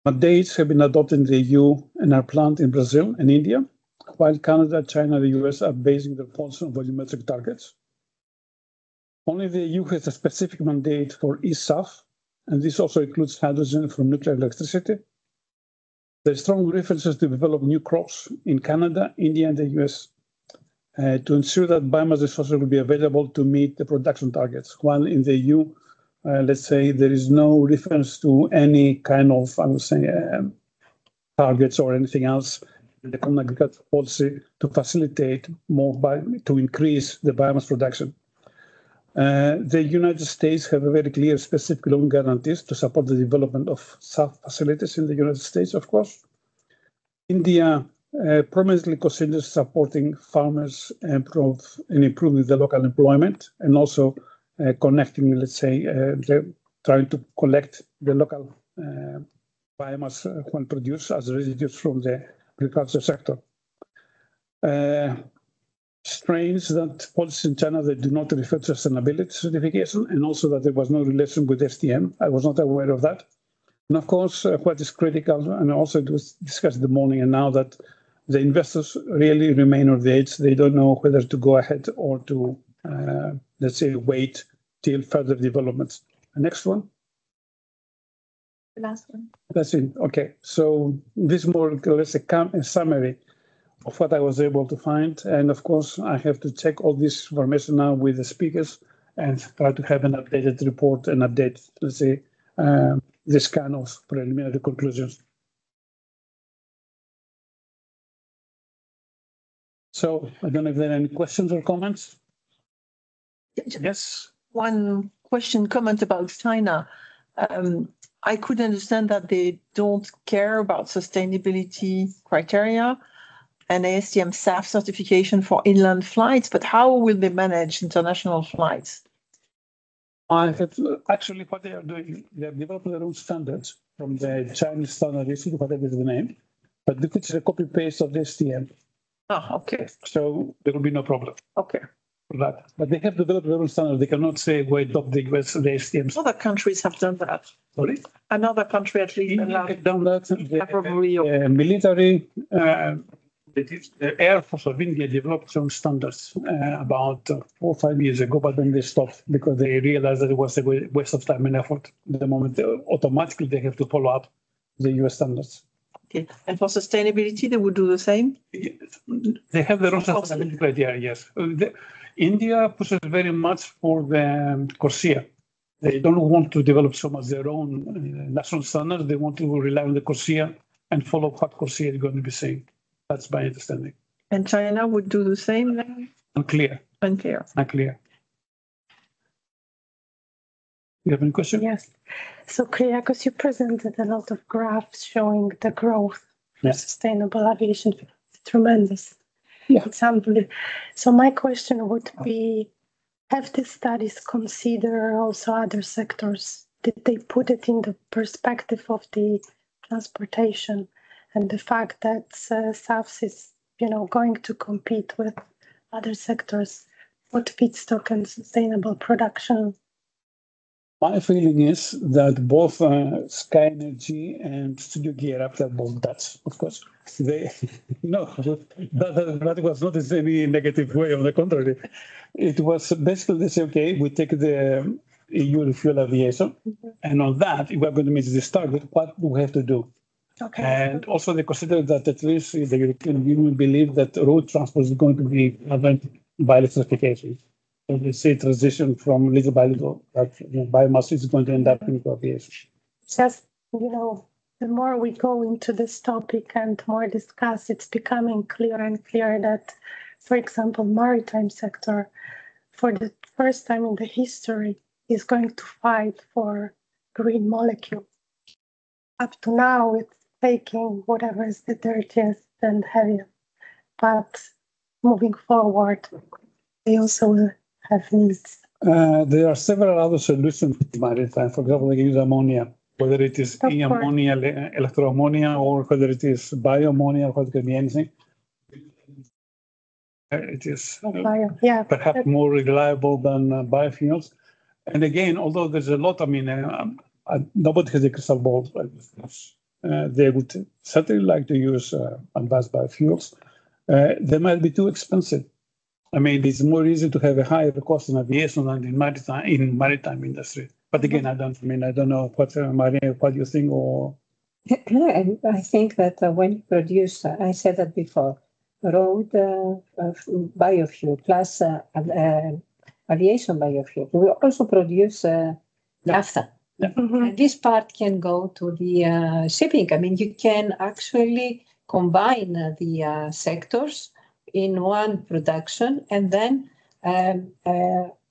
Mandates have been adopted in the EU and are planned in Brazil and India, while Canada, China, and the US are basing their policy on volumetric targets. Only the EU has a specific mandate for eSAF, and this also includes hydrogen from nuclear electricity. There are strong references to develop new crops in Canada, India, and the US to ensure that biomass resources will be available to meet the production targets, while in the EU, let's say, there is no reference to any kind of, I would say, targets or anything else in the common agricultural policy to facilitate more, to increase the biomass production. The United States have a very clear specific loan guarantees to support the development of SAF facilities in the United States, of course. India prominently considers supporting farmers and improving the local employment, and also connecting, let's say, trying to collect the local biomass when produced as residues from the agriculture sector. Strains that policies in China that do not refer to sustainability certification, and also that there was no relation with STM. I was not aware of that. And of course, what is critical, and also it was discussed in the morning and now, that the investors really remain on the edge. They don't know whether to go ahead or to, let's say, wait till further developments. The next one. The last one. That's it. Okay. So this more or less a summary of what I was able to find. And of course, I have to check all this information now with the speakers and try to have an updated report and update, let's say, this kind of preliminary conclusions. So I don't know if there are any questions or comments. Yes. One question, comment about China. I could understand that they don't care about sustainability criteria and ASTM SAF certification for inland flights, but how will they manage international flights? Actually, what they are doing, they are developing their own standards from the Chinese standard issue, whatever is the name, but this is a copy-paste of the STM. Oh, okay. So there will be no problem. Okay. For that. But they have developed their own standard. They cannot say, we adopt the US, the STM. Other countries have done that. Sorry? Another country at least. India have done that. Probably. Military, the Air Force of India developed some standards about 4 or 5 years ago, but then they stopped because they realized that it was a waste of time and effort. At the moment, automatically they have to follow up the US standards. Okay. And for sustainability, they would do the same? They have their own sustainability criteria, yes. India pushes very much for the CORSIA. They don't want to develop so much their own national standards. They want to rely on the CORSIA and follow what CORSIA is going to be saying. That's my understanding. And China would do the same then? Unclear. Unclear. Unclear. You have any question? Yes. So, Kyriakos, you presented a lot of graphs showing the growth of sustainable aviation. It's tremendous. Yeah. It's unbelievable. So my question would be, have these studies considered also other sectors? Did they put it in the perspective of the transportation and the fact that SAF is, going to compete with other sectors? What feedstock and sustainable production? My feeling is that both Sky Energy and Studio Gear Up have both Dutch, of course. That was not in any negative way, on the contrary. It was basically they say, okay, we take the EU fuel aviation, and on that, if we're going to meet this target, what do we have to do? Okay. And also they consider that at least the European Union believe that road transport is going to be covered by electrification. So they say transition from little by little, that biomass is going to end up in aviation. Just, the more we go into this topic and more discuss, it's becoming clearer and clearer that, for example, maritime sector, for the first time in the history, is going to fight for green molecule. Up to now, it's taking whatever is the dirtiest and heaviest. But moving forward, they also will have needs. There are several other solutions to maritime. For example, they use ammonia, whether it is e-ammonia, electro-ammonia, or whether it is bio-ammonia, or it could be anything. It is perhaps more reliable than biofuels. And again, although there's a lot, nobody has a crystal ball. They would certainly like to use advanced biofuels. They might be too expensive. It's more easy to have a higher cost in aviation than in maritime industry. But again, I don't know what Maria, what you think, or. I think that when you produce, I said that before, road biofuel plus aviation biofuel, we also produce naphtha. Yeah. Mm-hmm. And this part can go to the shipping. You can actually combine the sectors in one production and then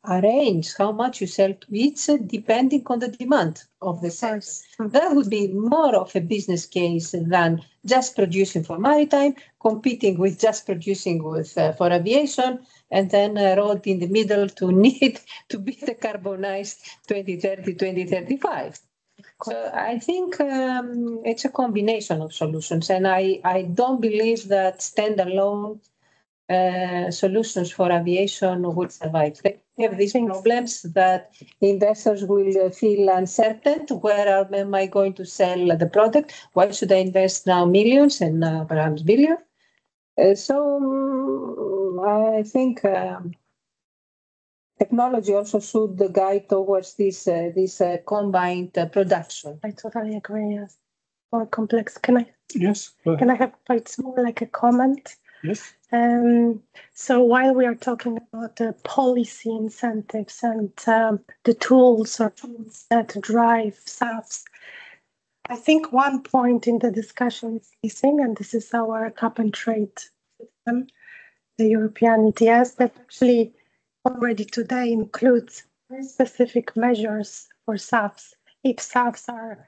arrange how much you sell to each depending on the demand of the sector. That would be more of a business case than just producing for maritime, competing with just producing with for aviation, and then road in the middle to need to be decarbonized 2030, 2035. So I think it's a combination of solutions, and I don't believe that standalone solutions for aviation would survive. They have these problems that investors will feel uncertain. Where am I going to sell the product? Why should I invest now millions and perhaps billions? So I think technology also should guide towards this combined production. I totally agree. Yes, more complex. Can I? Yes. Can I have? It's more like a comment. Yes. So while we are talking about the policy incentives and the tools that drive SAFs, I think one point in the discussion is missing, and this is our cap and trade system, the European ETS, that actually already today includes very specific measures for SAFs. If SAFs are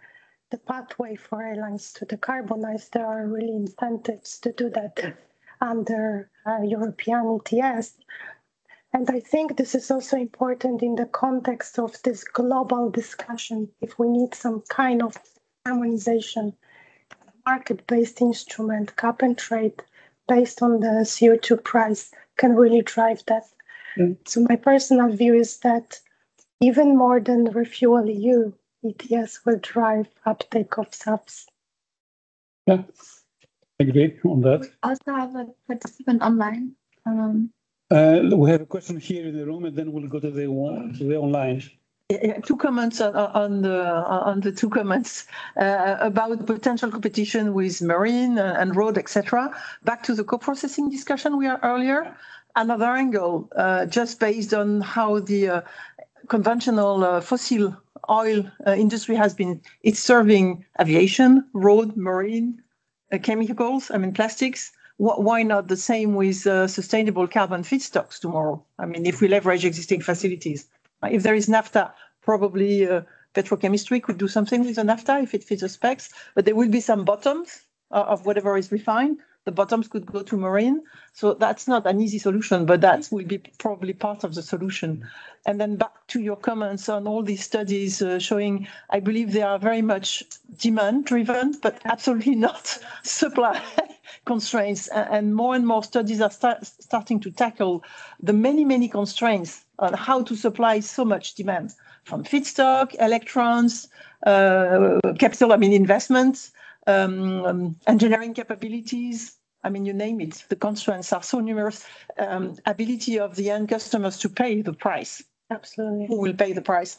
the pathway for airlines to decarbonize, there are really incentives to do that under European ETS. And I think this is also important in the context of this global discussion. If we need some kind of harmonization, market-based instrument, cap and trade, based on the CO2 price, can really drive that. So my personal view is that even more than Refuel EU, ETS will drive uptake of SAFs. Yeah. Agree on that. We also have a participant online. We have a question here in the room, and then we'll go to the online. Two comments on the two comments about potential competition with marine and road, etc. Back to the co-processing discussion we had earlier. Another angle, just based on how the conventional fossil oil industry it's serving aviation, road, marine, chemicals, plastics. Why not the same with sustainable carbon feedstocks tomorrow? If we leverage existing facilities. If there is naphtha, probably petrochemistry could do something with the naphtha if it fits the specs, but there will be some bottoms of whatever is refined. The bottoms could go to marine. So that's not an easy solution, but that will be probably part of the solution. And then back to your comments on all these studies showing, I believe they are very much demand driven, but absolutely not supply constraints. And more studies are starting to tackle the many constraints on how to supply so much demand from feedstock, electrons, capital, investments, engineering capabilities. You name it. The constraints are so numerous. Ability of the end customers to pay the price. Absolutely. Who will pay the price?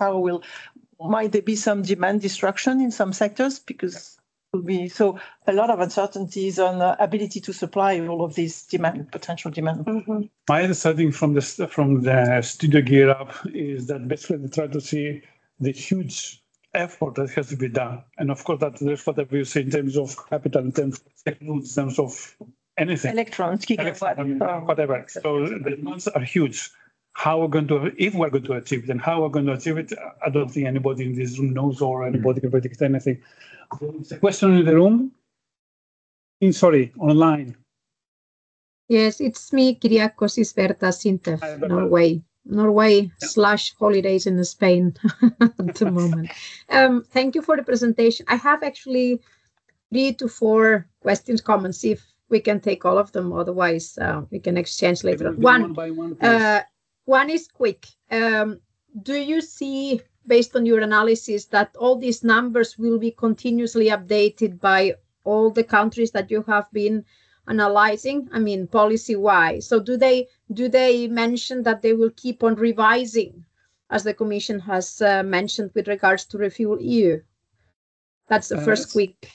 Might there be some demand destruction in some sectors because will be so a lot of uncertainties on ability to supply all of these potential demand. My understanding from the studio Gear Up is that basically they try to see the huge effort that has to be done, and of course that there's whatever you say in terms of capital, in terms of technology, in terms of anything, electrons, whatever. So the demands are huge. How we're going to, if we're going to achieve it, and how we're going to achieve it, I don't think anybody in this room knows or anybody can predict anything. There's a question in the room. Sorry, online. Yes, it's me, Kyriakos Isberta Sintef, Norway / holidays in Spain at the moment. Thank you for the presentation. I have actually 3 to 4 questions, comments, see if we can take all of them. Otherwise, we can exchange later. One by one, one is quick. Do you see, based on your analysis, that all these numbers will be continuously updated by all the countries that you have been analyzing? I mean, policy-wise. So do they mention that they will keep on revising, as the Commission has mentioned with regards to Refuel EU? That's the first quick.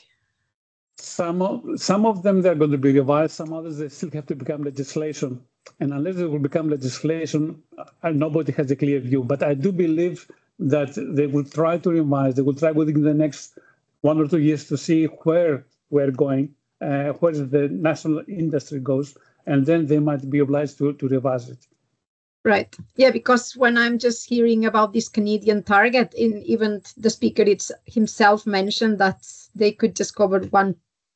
Some of them they're going to be revised. Some others they still have to become legislation. And unless it will become legislation, nobody has a clear view. But I do believe that they will try to revise. They will try within the next 1 or 2 years to see where we're going, where the national industry goes, and then they might be obliged to revise it. Right. Yeah, because when I'm just hearing about this Canadian target, even the speaker himself mentioned that they could just cover by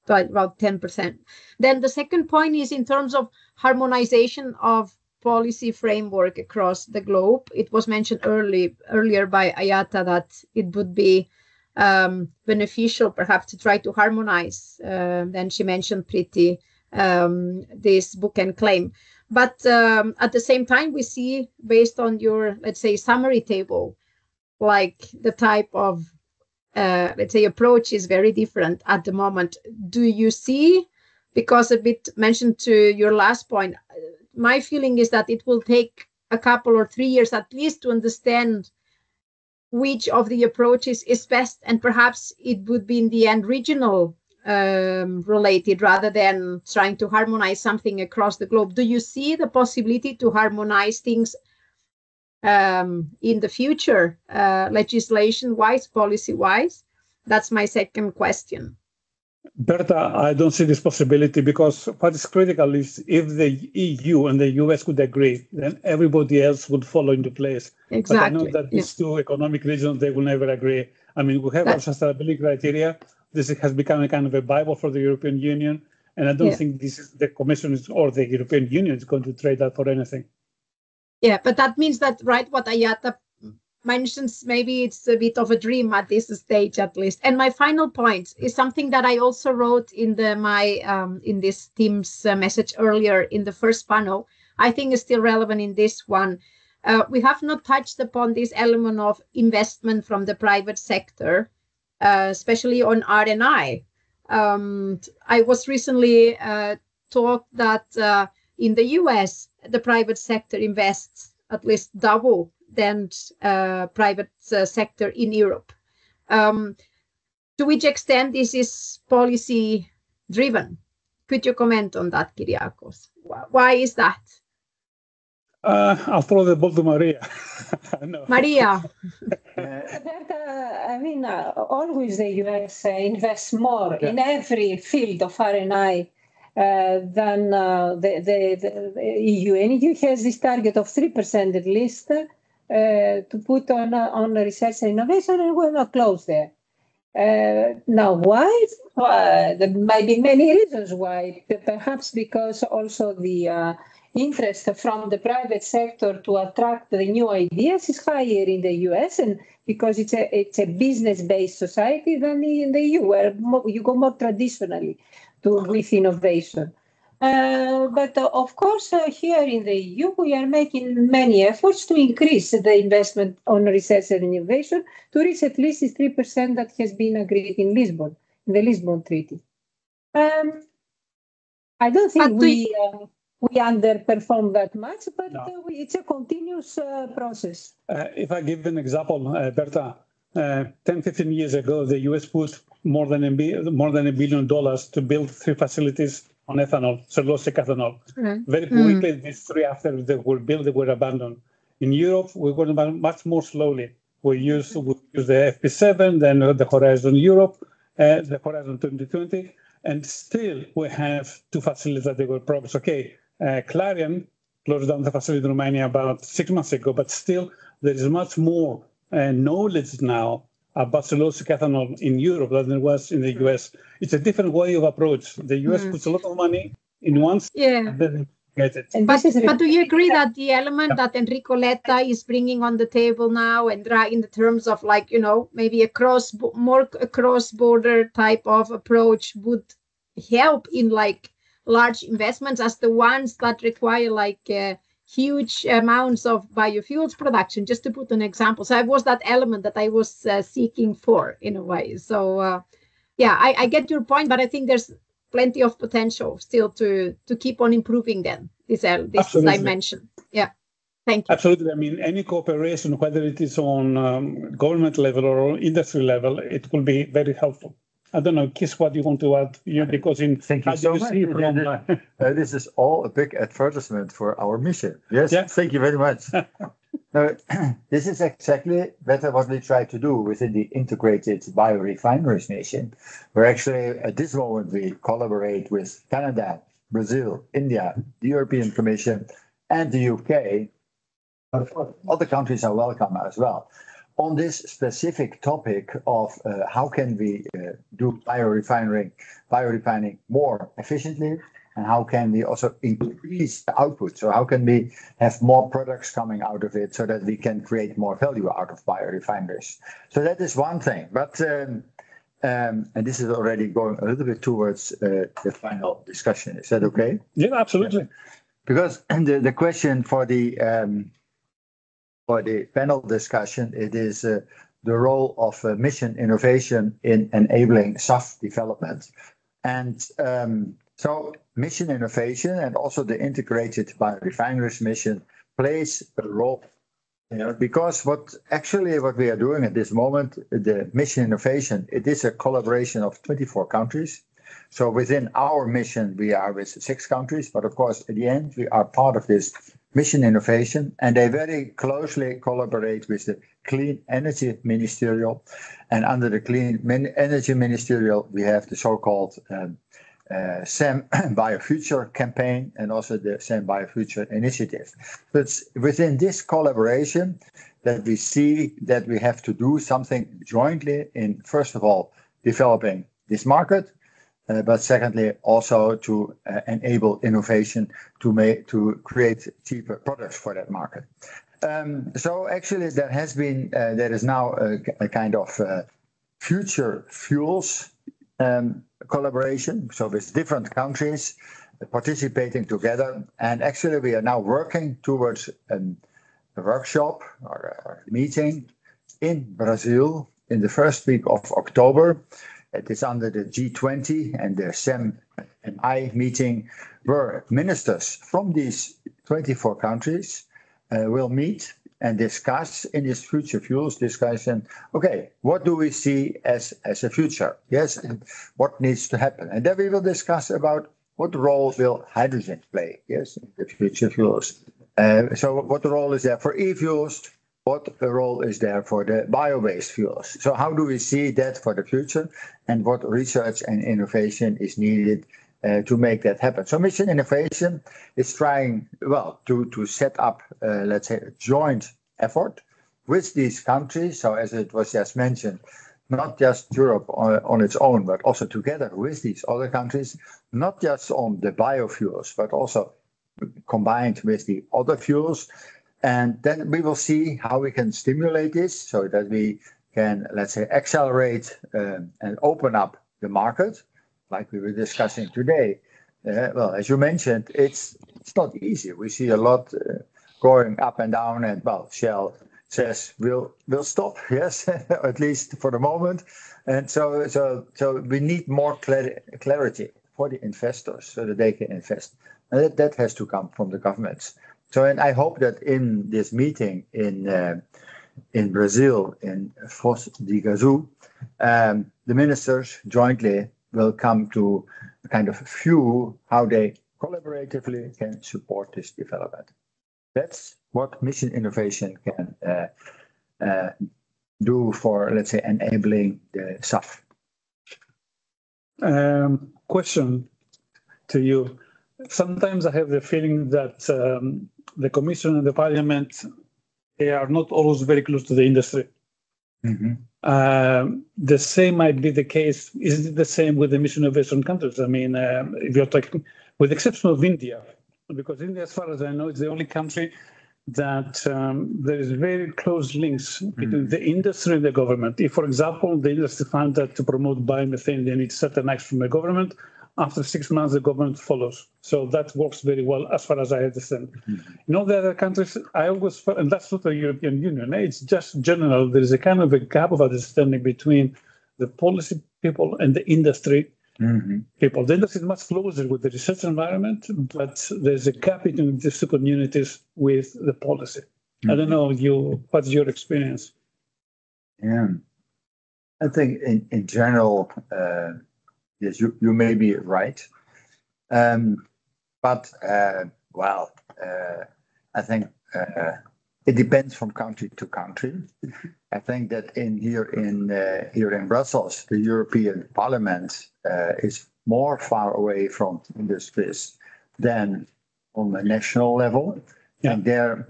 about 10%. Then the second point is in terms of harmonization of policy framework across the globe. It was mentioned earlier by Ayata that it would be beneficial perhaps to try to harmonize. Then she mentioned pretty this book and claim. But at the same time, we see, based on your, let's say, summary table, like the type of, let's say, approach is very different at the moment. Do you see, because a bit mentioned to your last point, my feeling is that it will take a couple or 3 years at least to understand which of the approaches is best, and perhaps it would be in the end regional related rather than trying to harmonize something across the globe. Do you see the possibility to harmonize things in the future, legislation-wise, policy-wise? That's my second question. Berta, I don't see this possibility, because what is critical is if the EU and the US could agree, then everybody else would follow into place. Exactly. But I know that these two economic regions, they will never agree. I mean, we have our sustainability criteria. This has become a kind of a Bible for the European Union. And I don't think this is the Commission or the European Union is going to trade that for anything. Yeah, but that means that, right, what Ayata mentions, maybe it's a bit of a dream at this stage, at least. And my final point is something that I also wrote in in this team's message earlier in the first panel. I think is still relevant in this one. We have not touched upon this element of investment from the private sector, especially on R&I. I was recently taught that in the US, the private sector invests at least double than private sector in Europe. To which extent this is policy driven? Could you comment on that, Kyriakos? Why is that? I'll throw the ball to Maria. No. Maria. I mean, always the US invests more in every field of R&I than the EU. And EU has this target of 3% at least to put on research and innovation, and we're not close there. Now, why? There might be many reasons why. Perhaps because also the interest from the private sector to attract the new ideas is higher in the US, and because it's a business-based society than in the EU, where you go more traditionally with innovation. But of course, here in the EU, we are making many efforts to increase the investment on research and innovation to reach at least 3% that has been agreed in Lisbon, in the Lisbon Treaty. I don't think we underperform that much, but it's a continuous process. If I give an example, Berta, 10, 15 years ago, the US put more than $1 billion to build 3 facilities on ethanol, cellulosic ethanol. Right. Very quickly, these 3 after they were built, they were abandoned. In Europe, we're going much more slowly. We use the FP7, then the Horizon Europe, the Horizon 2020, and still we have 2 facilities that they were progress. Okay, Clarion closed down the facility in Romania about 6 months ago, but still there is much more knowledge now about cellulosic ethanol in Europe than there was in the US. It's a different way of approach. The US puts a lot of money in one, and then get it. But do you agree that the element that Enrico Letta is bringing on the table now, and in the terms of like, you know, maybe a cross-border type of approach would help in like large investments as the ones that require like huge amounts of biofuels production, just to put an example. So it was that element that I was seeking for in a way. So yeah, I get your point, but I think there's plenty of potential still to keep on improving then this dimension. Yeah, thank you. Absolutely. I mean, any cooperation, whether it is on government level or industry level, it will be very helpful. I don't know, Kiss, what you want to add? Because thank you so much. This is all a big advertisement for our mission. Yes, thank you very much. Now, this is exactly what we try to do within the integrated biorefineries mission, where actually at this moment we collaborate with Canada, Brazil, India, the European Commission, and the UK. But of course, other countries are welcome as well. On this specific topic of how can we do biorefining more efficiently, and how can we also increase the output? So how can we have more products coming out of it so that we can create more value out of biorefineries? So that is one thing. But and this is already going a little bit towards the final discussion. Is that okay? Yeah, absolutely. Because the question for the panel discussion, it is the role of mission innovation in enabling SAF development. And so mission innovation and also the integrated biorefineries mission plays a role. Because what we are doing at this moment, the mission innovation, it is a collaboration of 24 countries. So within our mission, we are with 6 countries, but of course, at the end, we are part of this mission innovation, and they very closely collaborate with the Clean Energy Ministerial. And under the Clean Energy Ministerial, we have the so-called SAM BioFuture campaign and also the SAM BioFuture initiative. So it's within this collaboration that we see that we have to do something jointly in, first of all, developing this market, but secondly, also to enable innovation to create cheaper products for that market. So actually, there is now a kind of future fuels collaboration. So with different countries participating together, and actually we are now working towards a workshop or a meeting in Brazil in the first week of October. It is under the G20 and the SAM-I meeting, where ministers from these 24 countries will meet and discuss in this future fuels discussion, okay, what do we see as a future? Yes, and what needs to happen? And then we will discuss about what role will hydrogen play, yes, in the future fuels. So what role is there for e-fuels? What role is there for the bio-based fuels? So how do we see that for the future, and what research and innovation is needed to make that happen? So mission innovation is trying, to set up, let's say, a joint effort with these countries. So as it was just mentioned, not just Europe on its own, but also together with these other countries, not just on the biofuels, but also combined with the other fuels. And then we will see how we can stimulate this so that we can, let's say, accelerate and open up the market, like we were discussing today. As you mentioned, it's not easy. We see a lot going up and down, and Shell says we'll stop, yes, at least for the moment. And so we need more clarity for the investors so that they can invest. And that has to come from the governments. So, and I hope that in this meeting in Brazil, in Foz do Iguaçu, the ministers jointly will come to a kind of view how they collaboratively can support this development. That's what mission innovation can do for, let's say, enabling the SAF. Question to you. Sometimes I have the feeling that the Commission and the Parliament, they are not always very close to the industry. The same might be the case. Is it the same with the mission innovation countries? I mean, if you're talking, with the exception of India, because India, as far as I know, is the only country that there is very close links between the industry and the government. If, for example, the industry found that to promote biomethane, they need certain action from the government, after 6 months, the government follows. So that works very well, as far as I understand. In all the other countries, I always felt, and that's not the European Union, it's just general, there is a kind of a gap of understanding between the policy people and the industry people. The industry is much closer with the research environment, but there's a gap between these two communities with the policy. I don't know, what's your experience? Yeah, I think in general, yes, you may be right. But I think it depends from country to country. I think that here in Brussels, the European Parliament is more far away from industries than on the national level. Yeah. And there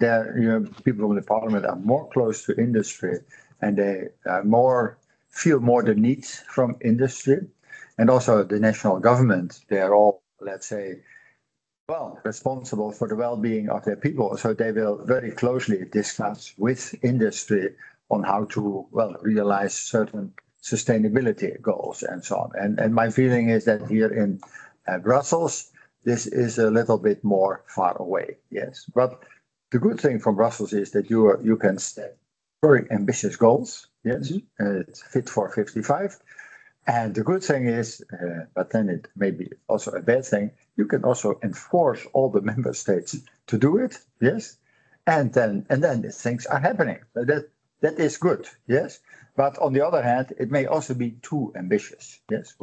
people in the Parliament are more close to industry, and they feel more the needs from industry. And also the national government, they are all, let's say, responsible for the well-being of their people. So they will very closely discuss with industry on how to, realize certain sustainability goals and so on. And my feeling is that here in Brussels, this is a little bit more far away, yes. But the good thing from Brussels is that you can set very ambitious goals, yes. It's fit for 55. And the good thing is, but then it may be also a bad thing, you can also enforce all the member states to do it, yes? And then things are happening. That is good, yes? But on the other hand, it may also be too ambitious, yes,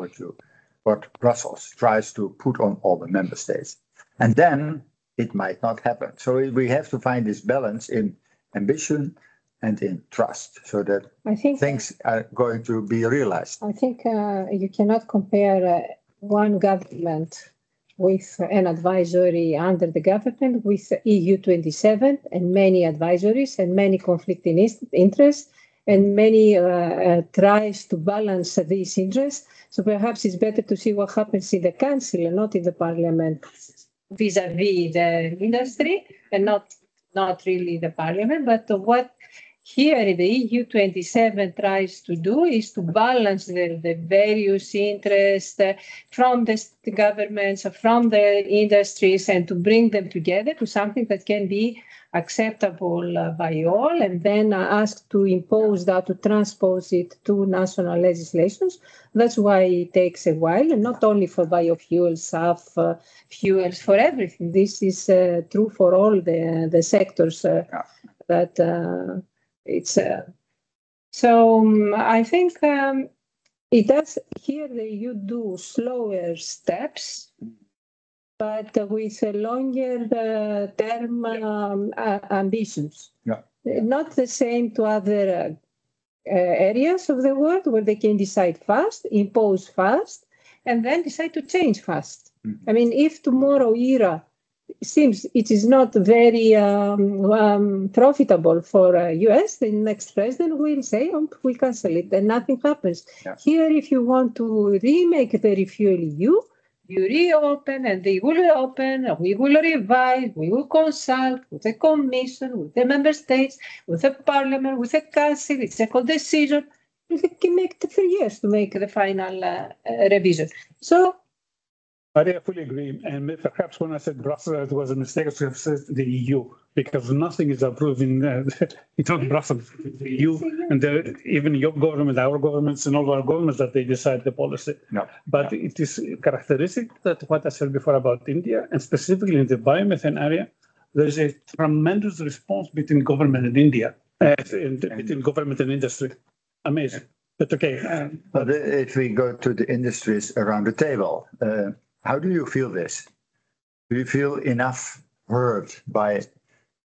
what Brussels tries to put on all the member states. And then it might not happen. So we have to find this balance in ambition and in trust, so that things are going to be realized. I think you cannot compare one government with an advisory under the government with EU27 and many advisories and many conflicting interests and many tries to balance these interests. So perhaps it's better to see what happens in the council and not in the parliament vis-a-vis the industry and not really the parliament, but what here the EU27 tries to do is to balance the various interests from the governments, from the industries, and to bring them together to something that can be acceptable by all, and then ask to impose that, to transpose it to national legislations. That's why it takes a while, and not only for biofuels, SAF, fuels, for everything. This is true for all the sectors that it's so I think it does here you do slower steps, but with a longer term ambitions. Yeah. Not the same to other areas of the world where they can decide fast, impose fast, and then decide to change fast. I mean, if tomorrow ERA seems it is not very profitable for US, the next president will say, we cancel it, and nothing happens. Yeah. Here, if you want to remake the refuel EU, you reopen, and they will open, and we will revise, we will consult with the Commission, with the member states, with the Parliament, with the Council, it's a co-decision. We can make 3 years to make the final revision. So, I fully agree. And perhaps when I said Brussels, it was a mistake. I should have said the EU, because nothing is approved it's not Brussels, the EU, and even your government, our governments, and all our governments that they decide the policy. No. But it is characteristic that what I said before about India, and specifically in the biomethane area, there is a tremendous response between government and India, between government and industry. Amazing. But okay. But if we go to the industries around the table, how do you feel this? Do you feel enough heard by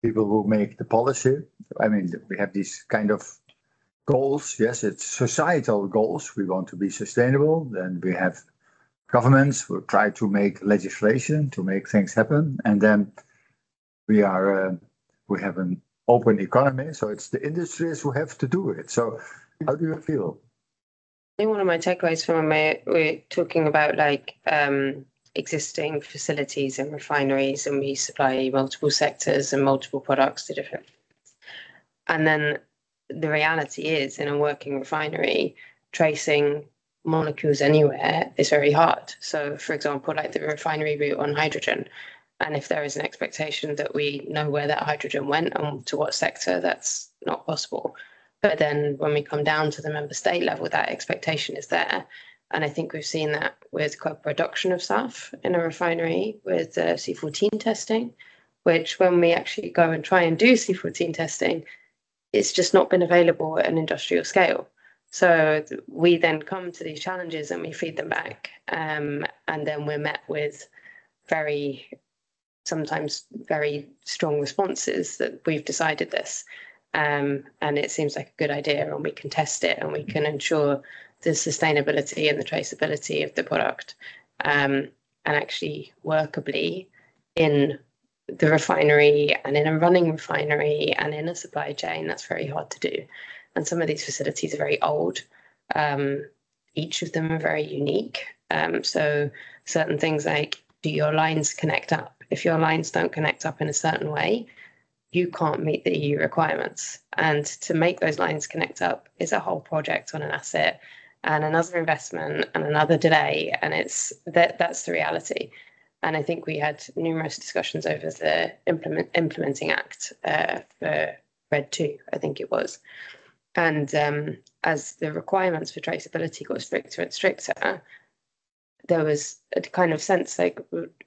people who make the policy? I mean, we have these kind of goals. Yes, it's societal goals. We want to be sustainable. Then we have governments who try to make legislation to make things happen. And then we have an open economy. So it's the industries who have to do it. So how do you feel? I think one of my takeaways from when we're talking about like existing facilities and refineries, and we supply multiple sectors and multiple products to different. And then the reality is, in a working refinery, tracing molecules anywhere is very hard. So, for example, like the refinery route on hydrogen, and if there is an expectation that we know where that hydrogen went and to what sector, that's not possible. But then when we come down to the member state level, that expectation is there. And I think we've seen that with co-production of SAF in a refinery with C14 testing, which when we actually go and try and do C14 testing, it's just not been available at an industrial scale. So we then come to these challenges and we feed them back. And then we're met with sometimes very strong responses that we've decided this. And it seems like a good idea, and we can test it and we can ensure the sustainability and the traceability of the product, and actually workably in the refinery and in a running refinery and in a supply chain. That's very hard to do. And some of these facilities are very old. Each of them are very unique. So certain things like, do your lines connect up? If your lines don't connect up in a certain way, you can't meet the EU requirements. And to make those lines connect up is a whole project on an asset and another investment and another delay. And that's the reality. And I think we had numerous discussions over the Implementing Act for RED 2, I think it was. And as the requirements for traceability got stricter and stricter, there was a kind of sense like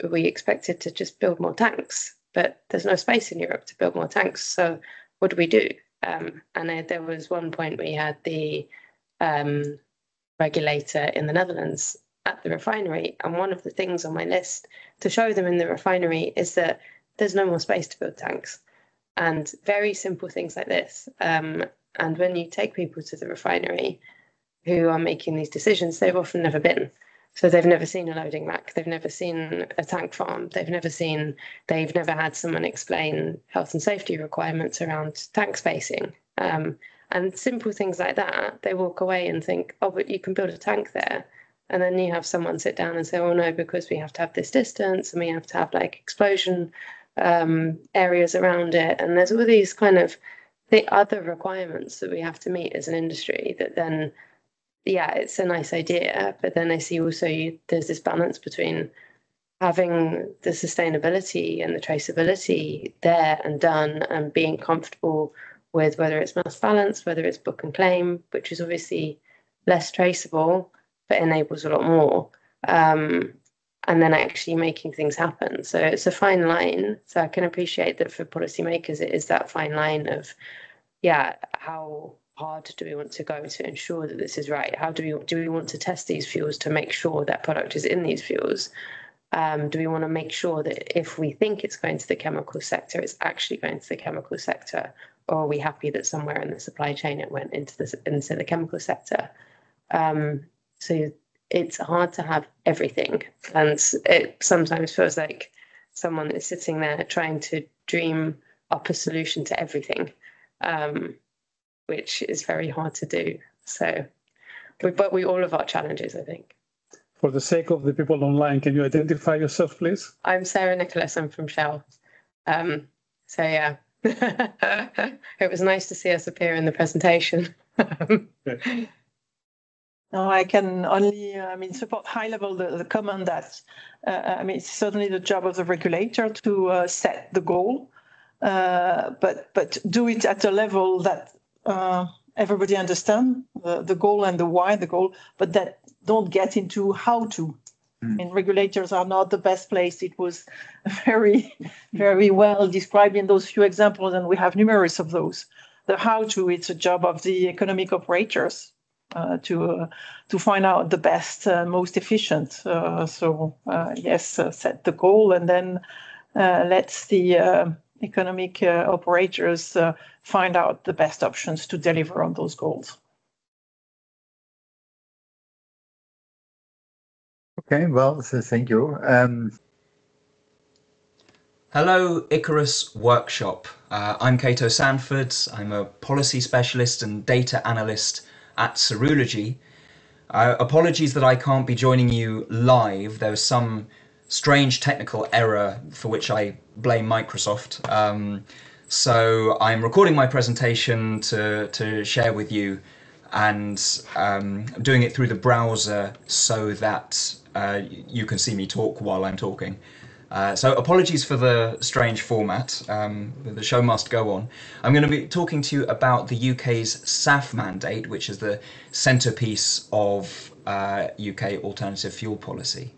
we expected to just build more tanks, but there's no space in Europe to build more tanks. So what do we do? And there was one point we had the regulator in the Netherlands at the refinery. And one of the things on my list to show them in the refinery is that there's no more space to build tanks. And very simple things like this. And when you take people to the refinery who are making these decisions, they've often never been. So they've never seen a loading rack. They've never seen a tank farm. They've never had someone explain health and safety requirements around tank spacing. And simple things like that, they walk away and think, oh, but you can build a tank there. And then you have someone sit down and say, oh, no, because we have to have this distance and we have to have like explosion areas around it. And there's all these kind of the other requirements that we have to meet as an industry that then, yeah, it's a nice idea. But then I see also there's this balance between having the sustainability and the traceability there and done and being comfortable with whether it's mass balance, whether it's book and claim, which is obviously less traceable, but enables a lot more. And then actually making things happen. So it's a fine line. So I can appreciate that for policymakers, it is that fine line of, yeah, how hard do we want to go to ensure that this is right? How do we want to test these fuels to make sure that product is in these fuels? Do we want to make sure that if we think it's going to the chemical sector, it's actually going to the chemical sector? Or are we happy that somewhere in the supply chain it went into the chemical sector? So it's hard to have everything. And it sometimes feels like someone is sitting there trying to dream up a solution to everything, which is very hard to do. So, but we all have our challenges, I think. For the sake of the people online, can you identify yourself, please? I'm Sarah Nicholas. I'm from Shell. So, yeah. It was nice to see us appear in the presentation. No, I can only, support high level the comment that, it's certainly the job of the regulator to set the goal, but do it at a level that everybody understand the goal and the why the goal, but that don't get into how to. And regulators are not the best place. It was very, very well described in those few examples, and we have numerous of those. The how to, it's a job of the economic operators to find out the best, most efficient. Set the goal and then let the economic operators find out the best options to deliver on those goals. Okay, well, so thank you. Hello, Icarus Workshop. I'm Cato Sanford. I'm a policy specialist and data analyst at Serology. Apologies that I can't be joining you live. There was some strange technical error for which I blame Microsoft. So I'm recording my presentation to share with you, and doing it through the browser so that you can see me talk while I'm talking. So apologies for the strange format. The show must go on. I'm going to be talking to you about the UK's SAF mandate, which is the centrepiece of UK alternative fuel policy.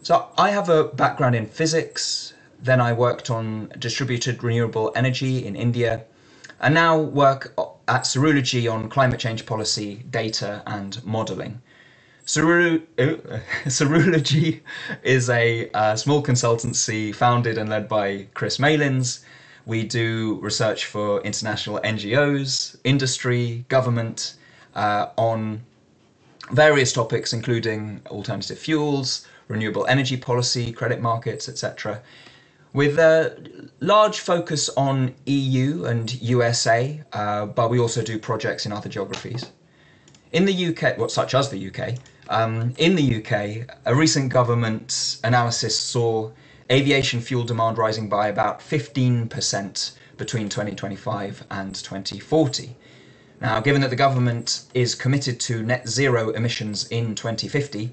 So I have a background in physics, then I worked on distributed renewable energy in India, and now work at Serology on climate change policy, data and modelling. Serology is a small consultancy founded and led by Chris Malins. We do research for international NGOs, industry, government, on various topics including alternative fuels, renewable energy policy, credit markets, etc. With a large focus on EU and USA, but we also do projects in other geographies. In the UK, well, such as the UK, in the UK, a recent government analysis saw aviation fuel demand rising by about 15% between 2025 and 2040. Now, given that the government is committed to net zero emissions in 2050,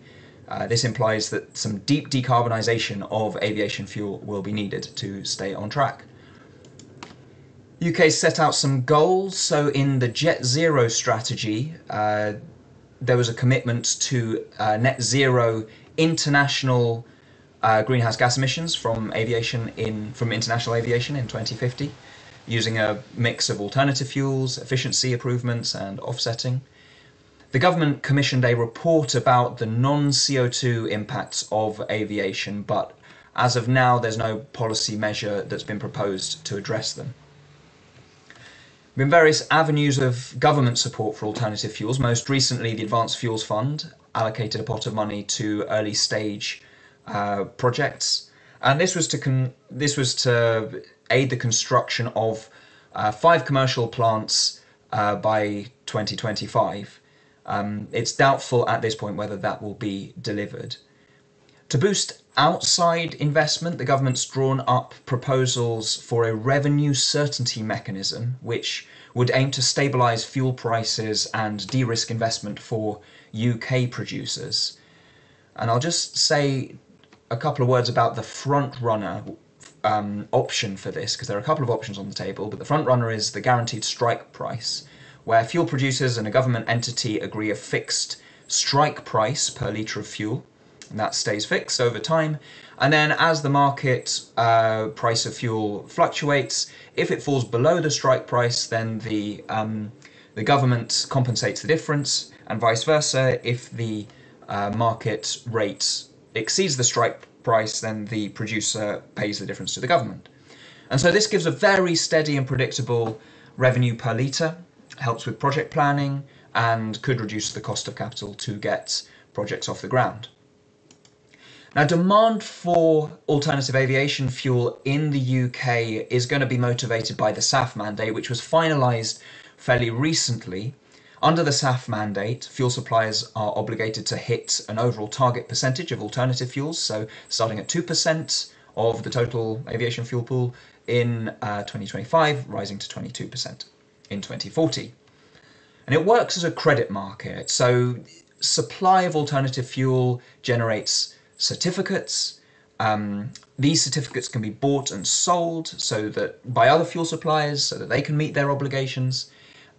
this implies that some deep decarbonisation of aviation fuel will be needed to stay on track. UK set out some goals. So in the Jet Zero strategy, there was a commitment to net zero international greenhouse gas emissions from international aviation in 2050, using a mix of alternative fuels, efficiency improvements, and offsetting. The government commissioned a report about the non-CO2 impacts of aviation, but as of now, there's no policy measure that's been proposed to address them. There have been various avenues of government support for alternative fuels. Most recently, the Advanced Fuels Fund allocated a pot of money to early stage projects, and this was to aid the construction of 5 commercial plants by 2025. It's doubtful at this point whether that will be delivered. To boost outside investment, the government's drawn up proposals for a revenue certainty mechanism, which would aim to stabilise fuel prices and de-risk investment for UK producers. And I'll just say a couple of words about the front runner option for this, because there are a couple of options on the table, but the front runner is the guaranteed strike price, where fuel producers and a government entity agree a fixed strike price per litre of fuel, and that stays fixed over time. And then as the market price of fuel fluctuates, if it falls below the strike price, then the government compensates the difference, and vice versa. If the market rate exceeds the strike price, then the producer pays the difference to the government. And so this gives a very steady and predictable revenue per litre, helps with project planning, and could reduce the cost of capital to get projects off the ground. Now, demand for alternative aviation fuel in the UK is going to be motivated by the SAF mandate, which was finalised fairly recently. Under the SAF mandate, fuel suppliers are obligated to hit an overall target percentage of alternative fuels, so starting at 2% of the total aviation fuel pool in 2025, rising to 22% in 2040. And it works as a credit market, so supply of alternative fuel generates certificates. These certificates can be bought and sold by other fuel suppliers so that they can meet their obligations.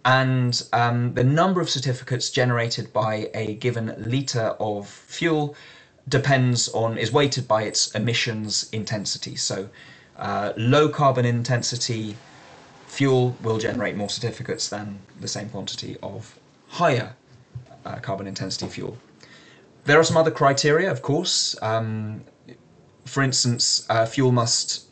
And the number of certificates generated by a given litre of fuel is weighted by its emissions intensity. So low carbon intensity fuel will generate more certificates than the same quantity of higher carbon intensity fuel. There are some other criteria, of course. For instance, fuel must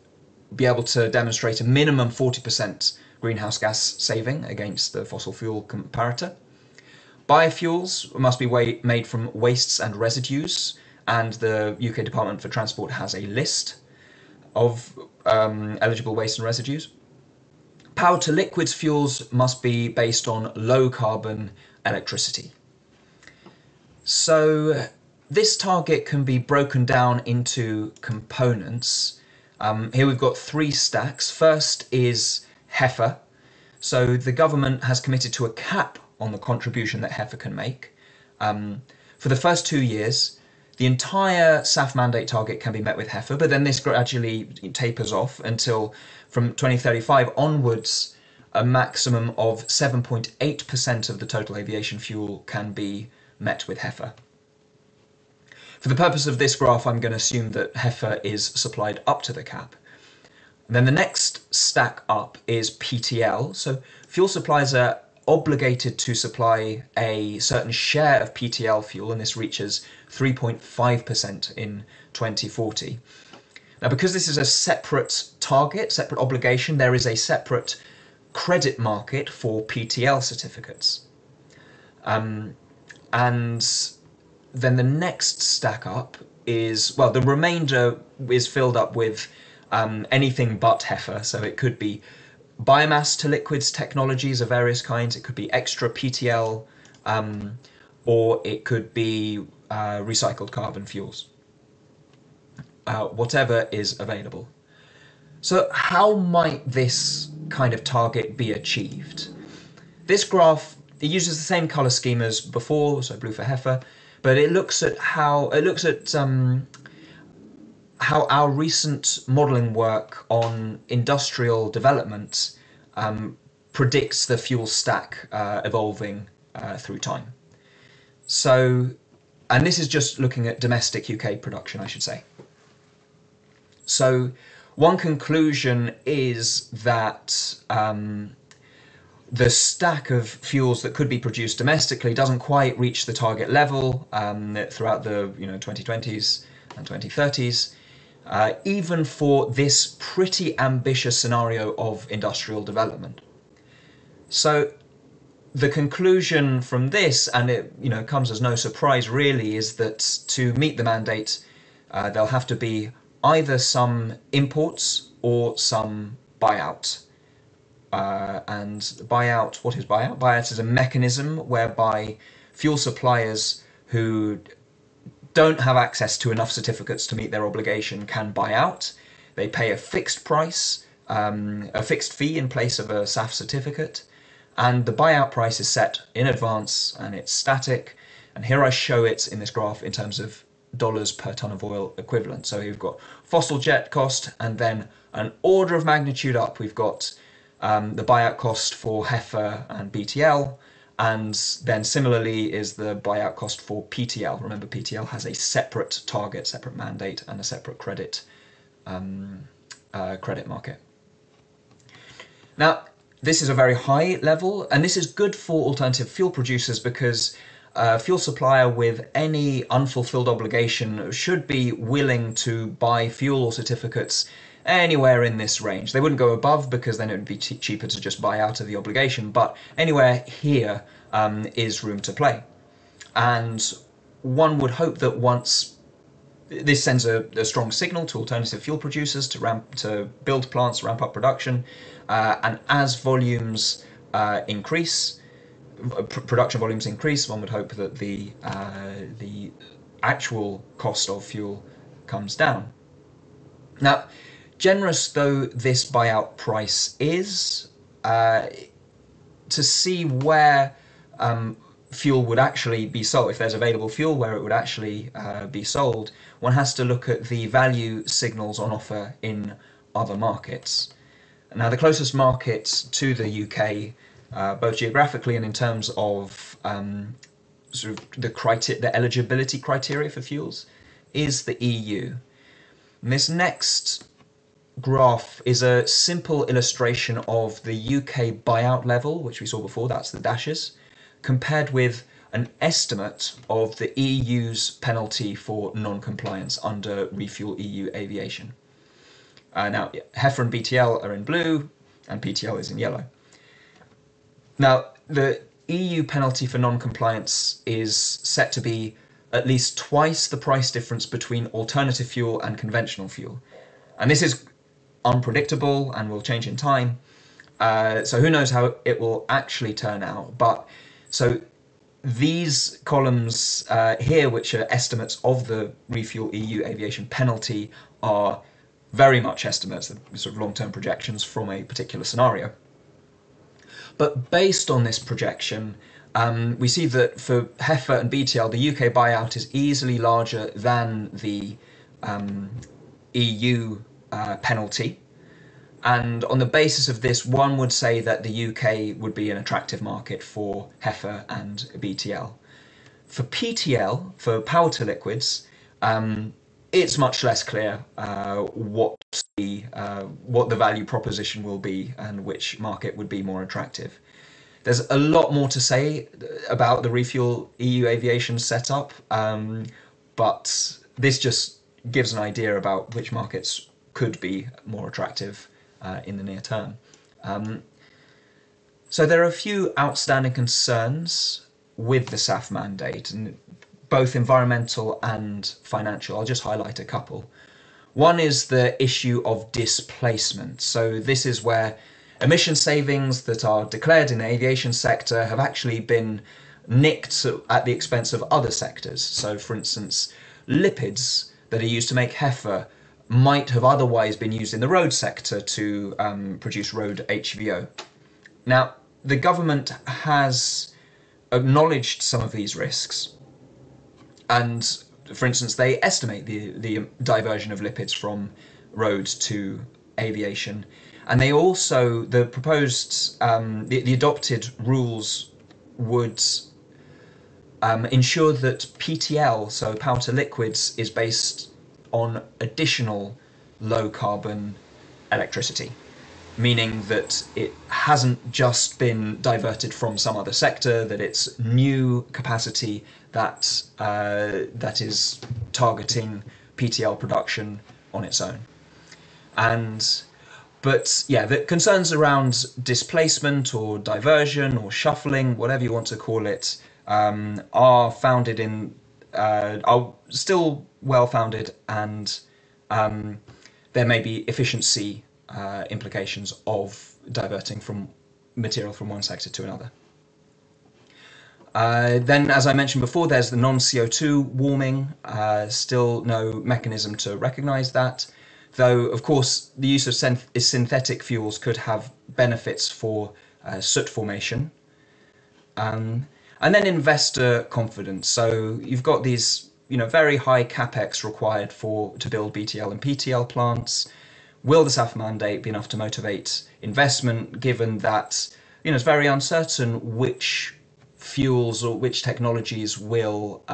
be able to demonstrate a minimum 40% greenhouse gas saving against the fossil fuel comparator. Biofuels must be made from wastes and residues, and the UK Department for Transport has a list of eligible waste and residues. Power to liquids fuels must be based on low carbon electricity. So this target can be broken down into components. Here we've got 3 stacks. First is HEFA. So the government has committed to a cap on the contribution that HEFA can make. For the first 2 years, the entire SAF mandate target can be met with HEFA, but then this gradually tapers off until from 2035 onwards, a maximum of 7.8% of the total aviation fuel can be met with HEFA. For the purpose of this graph, I'm going to assume that HEFA is supplied up to the cap. And then the next stack up is PTL. So fuel suppliers are obligated to supply a certain share of PTL fuel, and this reaches 3.5% in 2040. Now, because this is a separate target, separate obligation, there is a separate credit market for PTL certificates. And then the next stack up is, well, the remainder is filled up with anything but HEFA. So it could be biomass to liquids technologies of various kinds, it could be extra PTL, or it could be recycled carbon fuels. Whatever is available. So how might this kind of target be achieved? This graph, it uses the same color scheme as before, so blue for HEFA, but it looks at how our recent modelling work on industrial development predicts the fuel stack evolving through time. So, and this is just looking at domestic UK production, I should say. So, one conclusion is that the stack of fuels that could be produced domestically doesn't quite reach the target level throughout the 2020s and 2030s, even for this pretty ambitious scenario of industrial development. So the conclusion from this, and it comes as no surprise really, is that to meet the mandate, there'll have to be either some imports or some buyout. And buyout, what is buyout? Buyout is a mechanism whereby fuel suppliers who don't have access to enough certificates to meet their obligation can buy out. They pay a fixed price, a fixed fee in place of a SAF certificate, and the buyout price is set in advance and it's static. And here I show it in this graph in terms of dollars per ton of oil equivalent. So you've got fossil jet cost, and then an order of magnitude up, we've got the buyout cost for HEFA and BTL, and then similarly is the buyout cost for PTL. Remember, PTL has a separate target, separate mandate, and a separate credit market. Now, this is a very high level, and this is good for alternative fuel producers because a fuel supplier with any unfulfilled obligation should be willing to buy fuel or certificates anywhere in this range. They wouldn't go above because then it would be cheaper to just buy out of the obligation, but anywhere here is room to play. And one would hope that once this sends a strong signal to alternative fuel producers to build plants, ramp up production, and as volumes increase, production volumes increase, one would hope that the actual cost of fuel comes down. Now, generous though this buyout price is, to see where fuel would actually be sold, if there's available fuel where it would actually be sold, one has to look at the value signals on offer in other markets. Now, the closest market to the UK, both geographically and in terms of sort of the eligibility criteria for fuels, is the EU. And this next graph is a simple illustration of the UK buyout level, which we saw before, that's the dashes, compared with an estimate of the EU's penalty for non-compliance under Refuel EU Aviation. Now, HEFA and BTL are in blue, and PTL is in yellow. Now, the EU penalty for non-compliance is set to be at least twice the price difference between alternative fuel and conventional fuel. And this is unpredictable and will change in time. So who knows how it will actually turn out. But so these columns here, which are estimates of the Refuel EU Aviation penalty, are very much estimates, sort of long-term projections from a particular scenario. But based on this projection, we see that for HEFA and BTL, the UK buyout is easily larger than the EU penalty. And on the basis of this, one would say that the UK would be an attractive market for HEFA and BTL. For PTL, for power to liquids, it's much less clear what the value proposition will be and which market would be more attractive. There's a lot more to say about the Refuel EU Aviation setup, but this just gives an idea about which markets could be more attractive in the near term. So there are a few outstanding concerns with the SAF mandate, and both environmental and financial. I'll just highlight a couple. One is the issue of displacement. So this is where emission savings that are declared in the aviation sector have actually been nicked at the expense of other sectors. So for instance, lipids that are used to make HEFA might have otherwise been used in the road sector to produce road HVO. Now, the government has acknowledged some of these risks, and for instance, they estimate the diversion of lipids from roads to aviation, and they also, the proposed, the adopted rules would ensure that PTL, so power to liquids, is based on additional low carbon electricity, meaning that it hasn't just been diverted from some other sector, that it's new capacity that is targeting PTL production on its own. But yeah, the concerns around displacement or diversion or shuffling, whatever you want to call it, are founded in are still well founded, and there may be efficiency implications of diverting from material from one sector to another. Then, as I mentioned before, there's the non-CO2 warming, still no mechanism to recognise that, though of course the use of synthetic fuels could have benefits for soot formation. And then investor confidence. So you've got these, very high capex required to build BTL and PTL plants. Will the SAF mandate be enough to motivate investment, given that it's very uncertain which fuels or which technologies will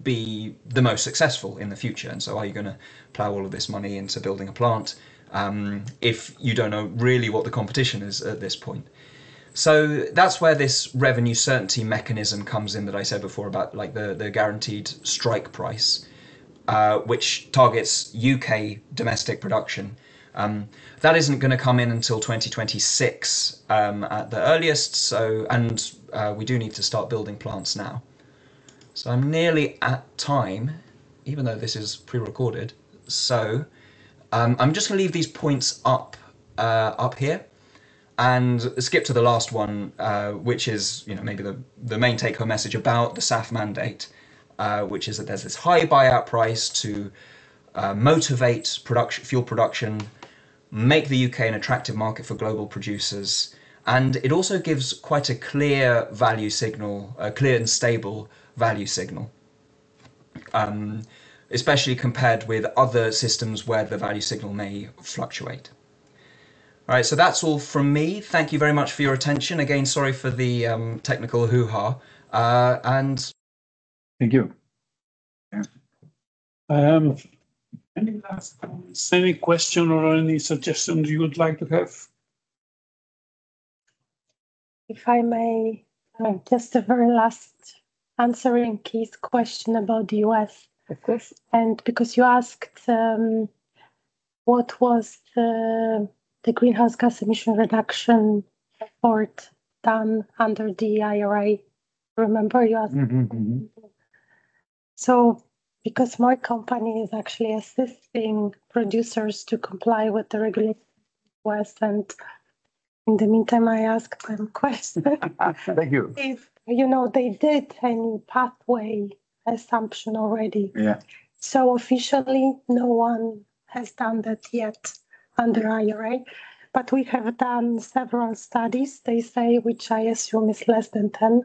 be the most successful in the future? And so are you going to plough all of this money into building a plant if you don't know really what the competition is at this point? So that's where this revenue certainty mechanism comes in that I said before about like the guaranteed strike price, which targets UK domestic production. That isn't going to come in until 2026 at the earliest. So, and we do need to start building plants now. So I'm nearly at time, even though this is pre-recorded. So I'm just going to leave these points up here, and skip to the last one, which is maybe the main take-home message about the SAF mandate, which is that there's this high buyout price to motivate fuel production, make the UK an attractive market for global producers, and it also gives quite a clear value signal, a clear and stable value signal, especially compared with other systems where the value signal may fluctuate. All right, so that's all from me. Thank you very much for your attention. Again, sorry for the technical hoo-ha. And thank you. Any last comments, any question or any suggestions you would like to have? If I may Just the very last answering Keith's question about the US. Of course. And because you asked what was the greenhouse gas emission reduction effort done under the IRA. Remember you asked? So because my company is actually assisting producers to comply with the regulations in the US, and in the meantime, I asked them questions. Thank you. If, they did any pathway assumption already. Yeah. So officially, no one has done that yet under IRA. But we have done several studies, they say, which I assume is less than 10,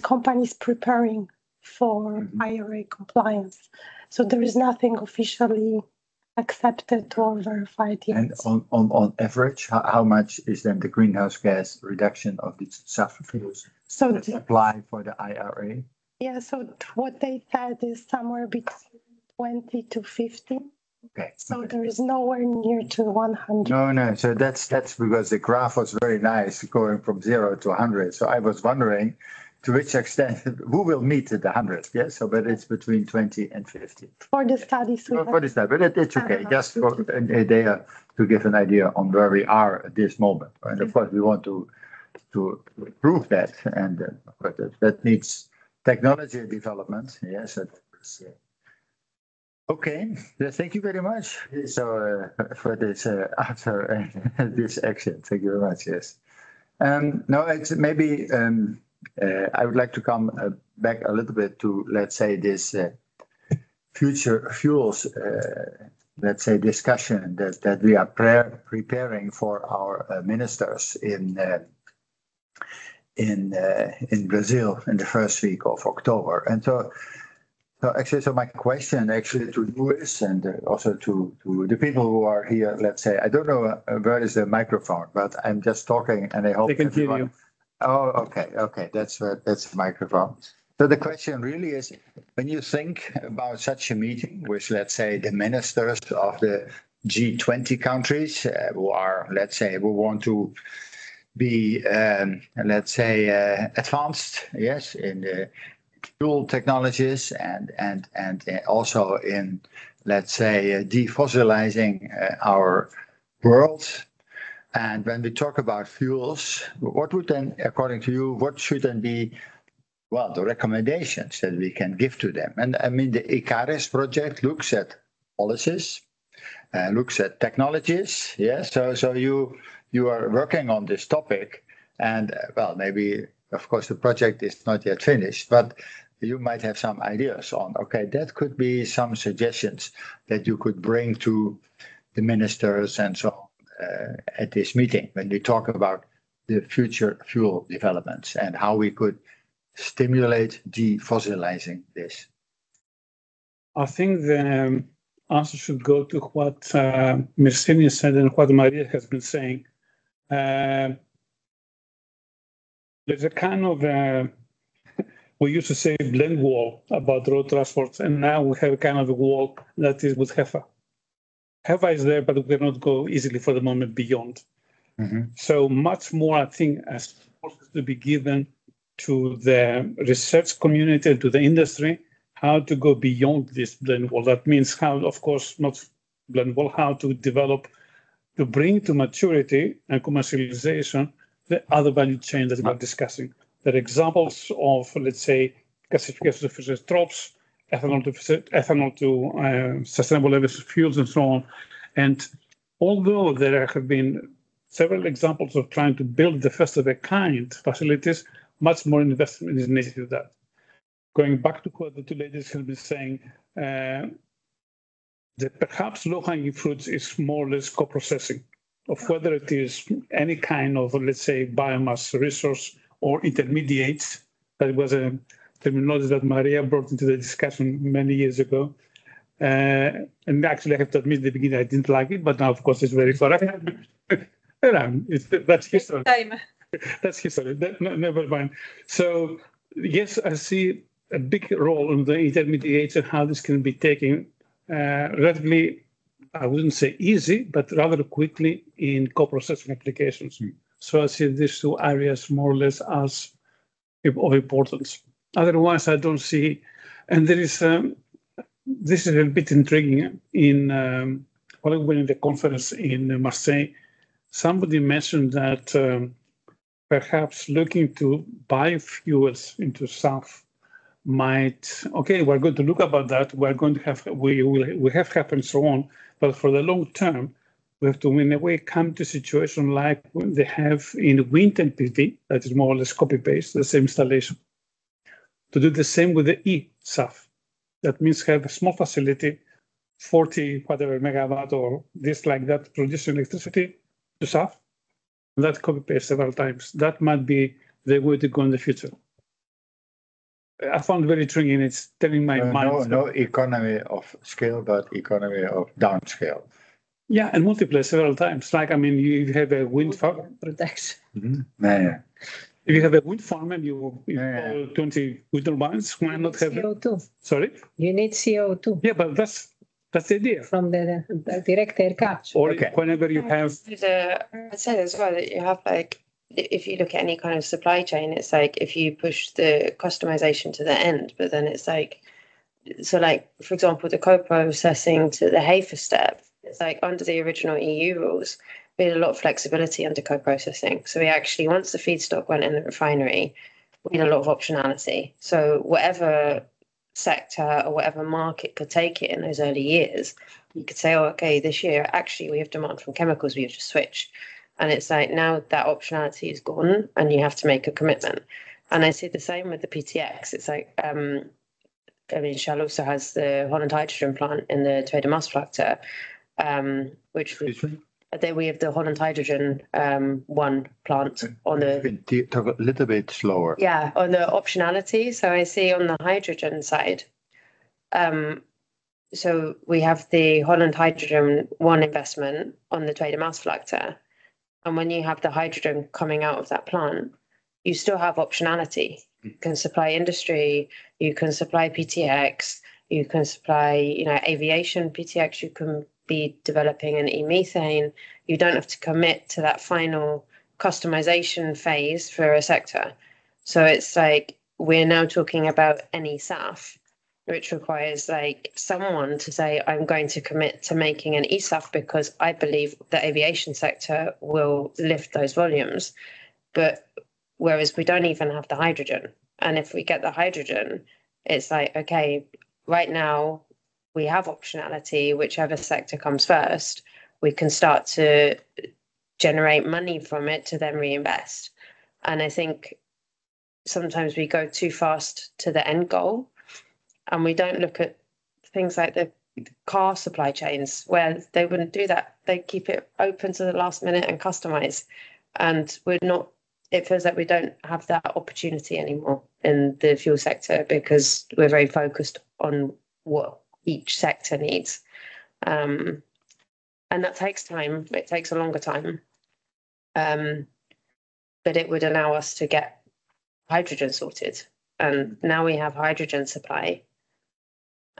companies preparing for IRA compliance. So there is nothing officially accepted or verified yet. And on average, how much is then the greenhouse gas reduction of these SAF fuels that apply for the IRA? Yeah, so what they said is somewhere between 20 to 50. Okay. So there is nowhere near to 100. No. So that's because the graph was very nice, going from 0 to 100. So I was wondering to which extent, who will meet the 100? Yes, so but it's between 20 and 50. For the studies. For the study, but it's okay. Just for an idea to give an idea on where we are at this moment. And of course, we want to prove that, and but that needs technology development. Yes. Okay. Thank you very much. So for this after this action, thank you very much. Yes. No, it's maybe. I would like to come back a little bit to, let's say, this future fuels, let's say, discussion that we are preparing for our ministers in Brazil in the first week of October. And so my question actually to you is, and also to the people who are here, let's say, I don't know where is the microphone, but I'm just talking, and I hope they can hear you. Oh, okay. That's the microphone. So the question really is, when you think about such a meeting with, let's say, the ministers of the G20 countries who are, let's say, who want to be, let's say, advanced, yes, in the fuel technologies and also in, let's say, defossilizing our world. And when we talk about fuels, what would then, according to you, what should then be, well, the recommendations that we can give to them? And I mean, the Icarus project looks at policies, looks at technologies. Yeah, so you are working on this topic, and well, maybe of course the project is not yet finished, but you might have some ideas on. Okay, that could be some suggestions that you could bring to the ministers and so on. At this meeting, when we talk about the future fuel developments and how we could stimulate defossilizing this. I think the answer should go to what Mercedes said and what Maria has been saying. There's a kind of, we used to say blend wall about road transport, and now we have a kind of a wall that is with HEFA. HEFA is there, but we cannot go easily for the moment beyond. So much more, I think, as to be given to the research community and to the industry, how to go beyond this blend wall. That means how, of course, not blend wall, how to develop, to bring to maturity and commercialization the other value chain that we're discussing. There are examples of, let's say, gasification of Fischer-Tropsch, ethanol to sustainable aviation fuels and so on. And although there have been several examples of trying to build the first of a kind facilities, much more investment is needed to that. Going back to what the two ladies have been saying, that perhaps low-hanging fruits is more or less co-processing of whether it is any kind of, let's say, biomass resource or intermediates. That was a terminology that Maria brought into the discussion many years ago. And actually, I have to admit, at the beginning, I didn't like it, but now, of course, it's very correct. That's history. That's history. Never mind. So, yes, I see a big role in the intermediates and how this can be taken relatively, I wouldn't say easy, but rather quickly in co-processing applications. So I see these two areas more or less as of importance. Otherwise, I don't see, and there is, this is a bit intriguing. While we were in the conference in Marseille, somebody mentioned that perhaps looking to biofuels into SAF might, okay, we're going to look about that. We're going to have, we have happened and so on, but for the long term, we have to, in a way, come to a situation like they have in wind and PV, that is more or less copy-paste, the same installation. To do the same with the e-SAF. That means have a small facility, 40 whatever megawatt or this like that, producing electricity to SAF. That copy-paste several times. That might be the way to go in the future. I found it very intriguing. It's telling my mind. No economy of scale, but economy of downscale. Yeah, and multiply several times. Like, I mean, you have a wind farm. Protection. Mm-hmm. Yeah. If you have a wind farm and you 20 wind turbines, why not have CO2? Sorry? You need CO2. Yeah, but that's the idea. From the direct air capture. Or whenever you have... I'd say as well that you have like, if you look at any kind of supply chain, it's like if you push the customization to the end, but then it's like, so like, for example, the co-processing to the HAFER step, it's like under the original EU rules, we had a lot of flexibility under co-processing. So we actually, once the feedstock went in the refinery, we had a lot of optionality. So whatever sector or whatever market could take it in those early years, you could say, oh, okay, this year, actually, we have demand from chemicals, we have to switch. And it's like now that optionality is gone and you have to make a commitment. And I see the same with the PTX. It's like, I mean, Shell also has the Holland hydrogen plant in the Tweede Maasvlakte, which we have the Holland hydrogen one plant on the... Talk a little bit slower. Yeah, on the optionality. So I see on the hydrogen side, so we have the Holland hydrogen one investment on the Tweede Maasvlakte. And when you have the hydrogen coming out of that plant, you still have optionality. You can supply industry, you can supply PTX, you can supply, aviation PTX, you can be developing an e-methane. You don't have to commit to that final customization phase for a sector. So it's like we're now talking about any SAF, which requires like someone to say, I'm going to commit to making an eSAF because I believe the aviation sector will lift those volumes. But whereas we don't even have the hydrogen. And if we get the hydrogen, it's like, okay, right now we have optionality, whichever sector comes first, we can start to generate money from it to then reinvest. And I think sometimes we go too fast to the end goal and we don't look at things like the car supply chains where they wouldn't do that. They keep it open to the last minute and customize. And it feels like we don't have that opportunity anymore in the fuel sector because we're very focused on what each sector needs. And that takes time. It takes a longer time. But it would allow us to get hydrogen sorted. And now we have hydrogen supply.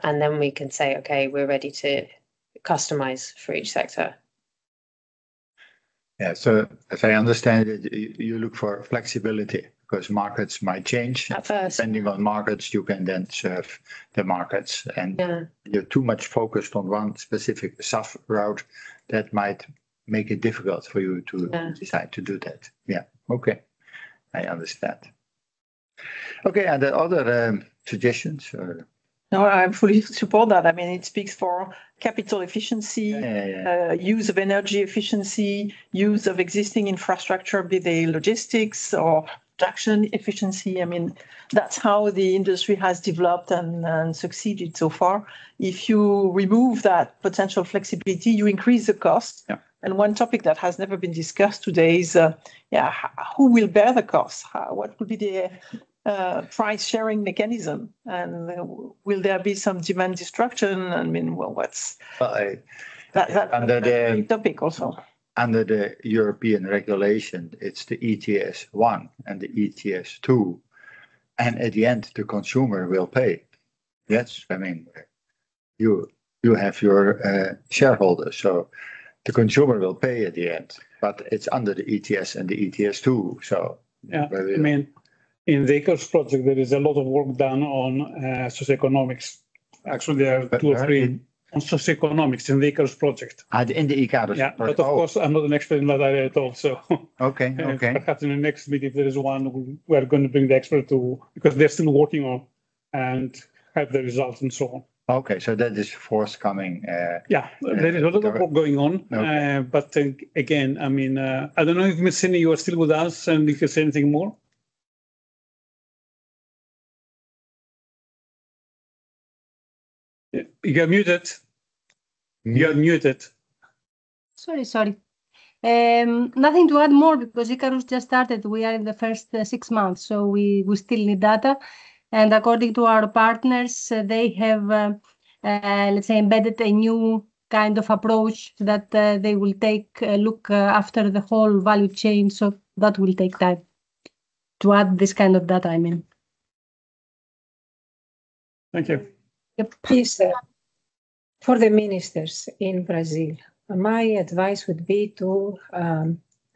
And then we can say, okay, we're ready to customize for each sector. Yeah, so as I understand it, you look for flexibility because markets might change. At first. Depending on markets, you can then serve the markets. And you're too much focused on one specific SAF route that might make it difficult for you to decide to do that. Yeah, okay, I understand. Okay, and the other suggestions? No, I fully support that. I mean, it speaks for capital efficiency, use of energy efficiency, use of existing infrastructure, be they logistics or production efficiency. I mean, that's how the industry has developed and succeeded so far. If you remove that potential flexibility, you increase the cost. Yeah. And one topic that has never been discussed today is, who will bear the cost? What will be the price sharing mechanism, and will there be some demand destruction? I mean, well, what's that topic also? Under the European regulation, it's the ETS 1 and the ETS 2, and at the end, the consumer will pay. Yes, I mean, you have your shareholders, so the consumer will pay at the end, but it's under the ETS and the ETS too. So yeah, I mean, in the Icarus project, there is a lot of work done on socioeconomics. Actually, there are 2 or 3 on socioeconomics in the Icarus project. In the Icarus project. But of course, I'm not an expert in that area at all. So okay. Perhaps in the next meeting, if there is one, we're going to bring the expert to, because they're still working on and have the results and so on. Okay, so that is forthcoming. Yeah, there is a lot of work going on. Okay. But again, I mean, I don't know if Ms. Sini, you are still with us and if you say anything more. You're muted. You're muted. Sorry. Nothing to add more because Icarus just started. We are in the first 6 months, so we still need data. And according to our partners, they have, let's say, embedded a new kind of approach that they will take a look after the whole value chain. So that will take time to add this kind of data, I mean. Thank you. Yep. Please, for the ministers in Brazil, my advice would be to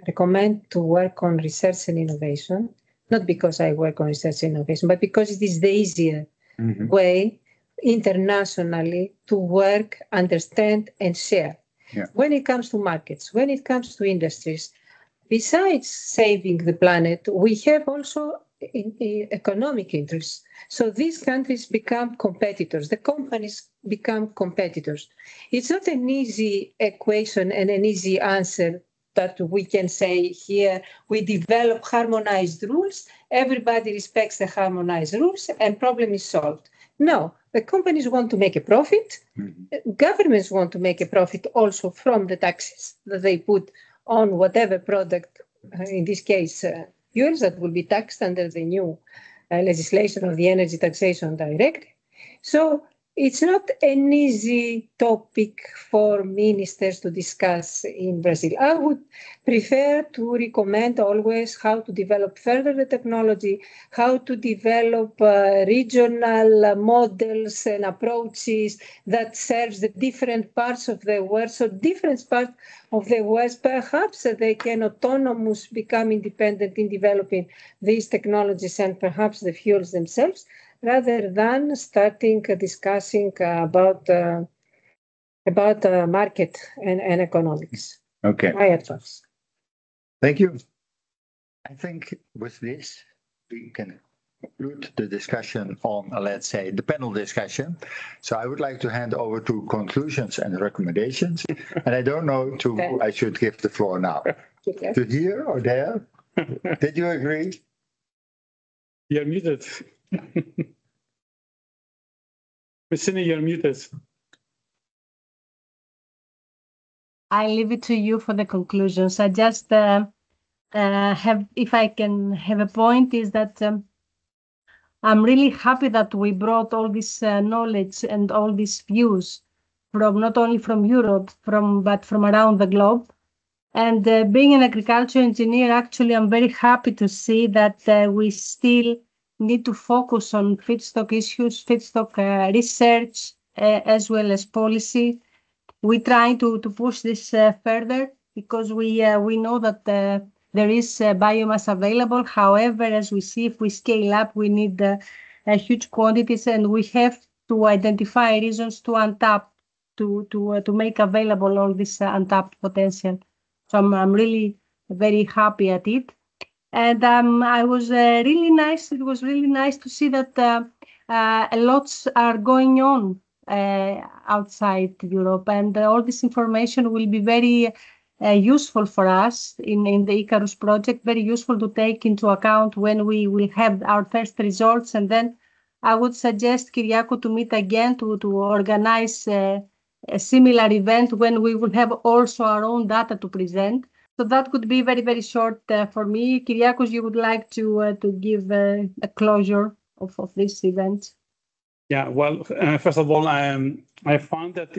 recommend to work on research and innovation, not because I work on research and innovation, but because it is the easier way internationally to work, understand, and share. Yeah. When it comes to markets, when it comes to industries, besides saving the planet, we have also economic interests. So these countries become competitors. The companies become competitors. It's not an easy equation and an easy answer that we can say here, we develop harmonized rules, everybody respects the harmonized rules, and problem is solved. No, the companies want to make a profit. Governments want to make a profit also from the taxes that they put on whatever product, in this case, fuels that will be taxed under the new legislation of the Energy Taxation Directive. So it's not an easy topic for ministers to discuss in Brazil. I would prefer to recommend always how to develop further the technology, how to develop regional models and approaches that serves the different parts of the world. So different parts of the world, perhaps they can autonomously become independent in developing these technologies and perhaps the fuels themselves, rather than starting discussing about market and economics. Okay. My advice. Thank you. I think with this, we can conclude the discussion on, let's say, the panel discussion. So I would like to hand over to conclusions and recommendations. And I don't know to who I should give the floor now. To here or there? Did you agree? You're muted. Ms. Sini, you're muted. I leave it to you for the conclusions. I just have, if I can have a point, is that I'm really happy that we brought all this knowledge and all these views from not only from Europe, but from around the globe. And being an agriculture engineer, actually, I'm very happy to see that we still need to focus on feedstock issues, feedstock research, as well as policy. We try to push this further because we know that there is biomass available. However, as we see, if we scale up, we need huge quantities, and we have to identify reasons to untap, to make available all this untapped potential. So I'm really very happy at it. And I was really nice. It was really nice to see that a lots are going on outside Europe, and all this information will be very useful for us in the Icarus project. Very useful to take into account when we will have our first results, and then I would suggest Kyriakou to meet again to organize a similar event when we will have also our own data to present. So that could be very, very short for me. Kyriakos, you would like to give a closure of this event? Yeah, well, first of all, I found that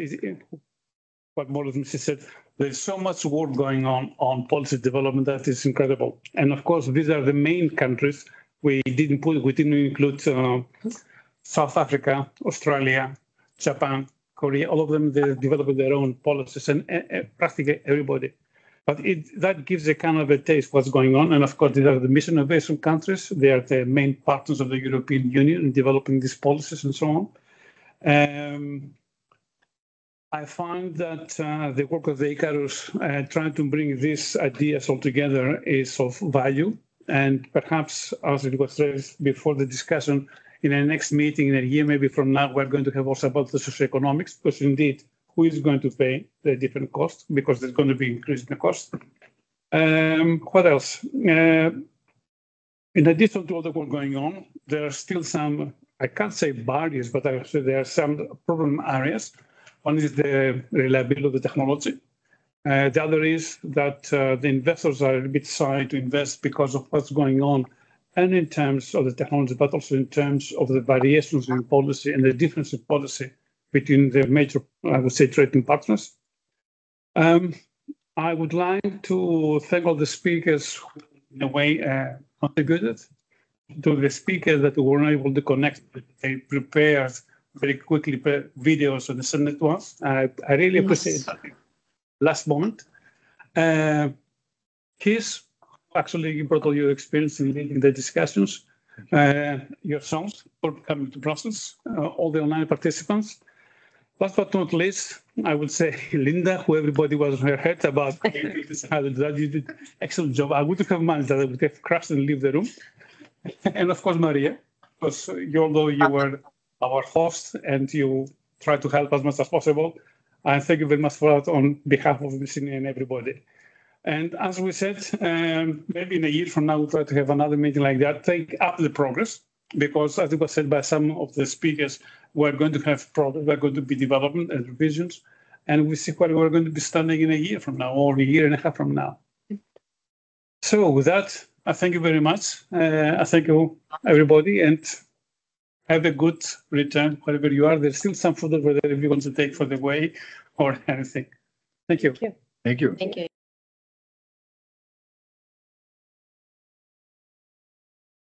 what more than she said, there's so much work going on policy development that is incredible. And of course, these are the main countries. We didn't include South Africa, Australia, Japan, Korea, all of them, they developed their own policies, and practically everybody. But that gives a kind of a taste what's going on. And of course, these are the mission innovation countries. They are the main partners of the European Union in developing these policies and so on. I find that the work of the Icarus trying to bring these ideas all together is of value. And perhaps, as it was raised before the discussion, in the next meeting in a year, maybe from now, we're going to have also about the socioeconomics, because indeed, who is going to pay the different costs? Because there's going to be increase in the cost. What else? In addition to all the work going on, there are still some, I can't say barriers, but I would say there are some problem areas. One is the reliability of the technology. The other is that the investors are a bit shy to invest because of what's going on, and in terms of the technology, but also in terms of the variations in policy and the difference in policy between the major, I would say, trading partners. I would like to thank all the speakers who, in a way, contributed. To the speakers that were not able to connect, they prepared very quickly videos and sent it to us. I really appreciate that. Last moment. Keith, actually, you brought all your experience in leading the discussions, yourselves for coming to Brussels, all the online participants. Last but not least, I would say Linda, who everybody was on her head about how that you did excellent job. I would have managed that. I would have crashed and leave the room. And of course, Maria, because although you were our host and you tried to help as much as possible, I thank you very much for that on behalf of the senior and everybody. And as we said, maybe in a year from now, we'll try to have another meeting like that, take up the progress, because as it was said by some of the speakers, we're going to have progress, we're going to be development and revisions, and we see where we're going to be standing in a year from now, or a year and a half from now. So with that, I thank you very much. I thank you, everybody, and have a good return wherever you are. There's still some food over there if you want to take for the way or anything. Thank you. Thank you. Thank you.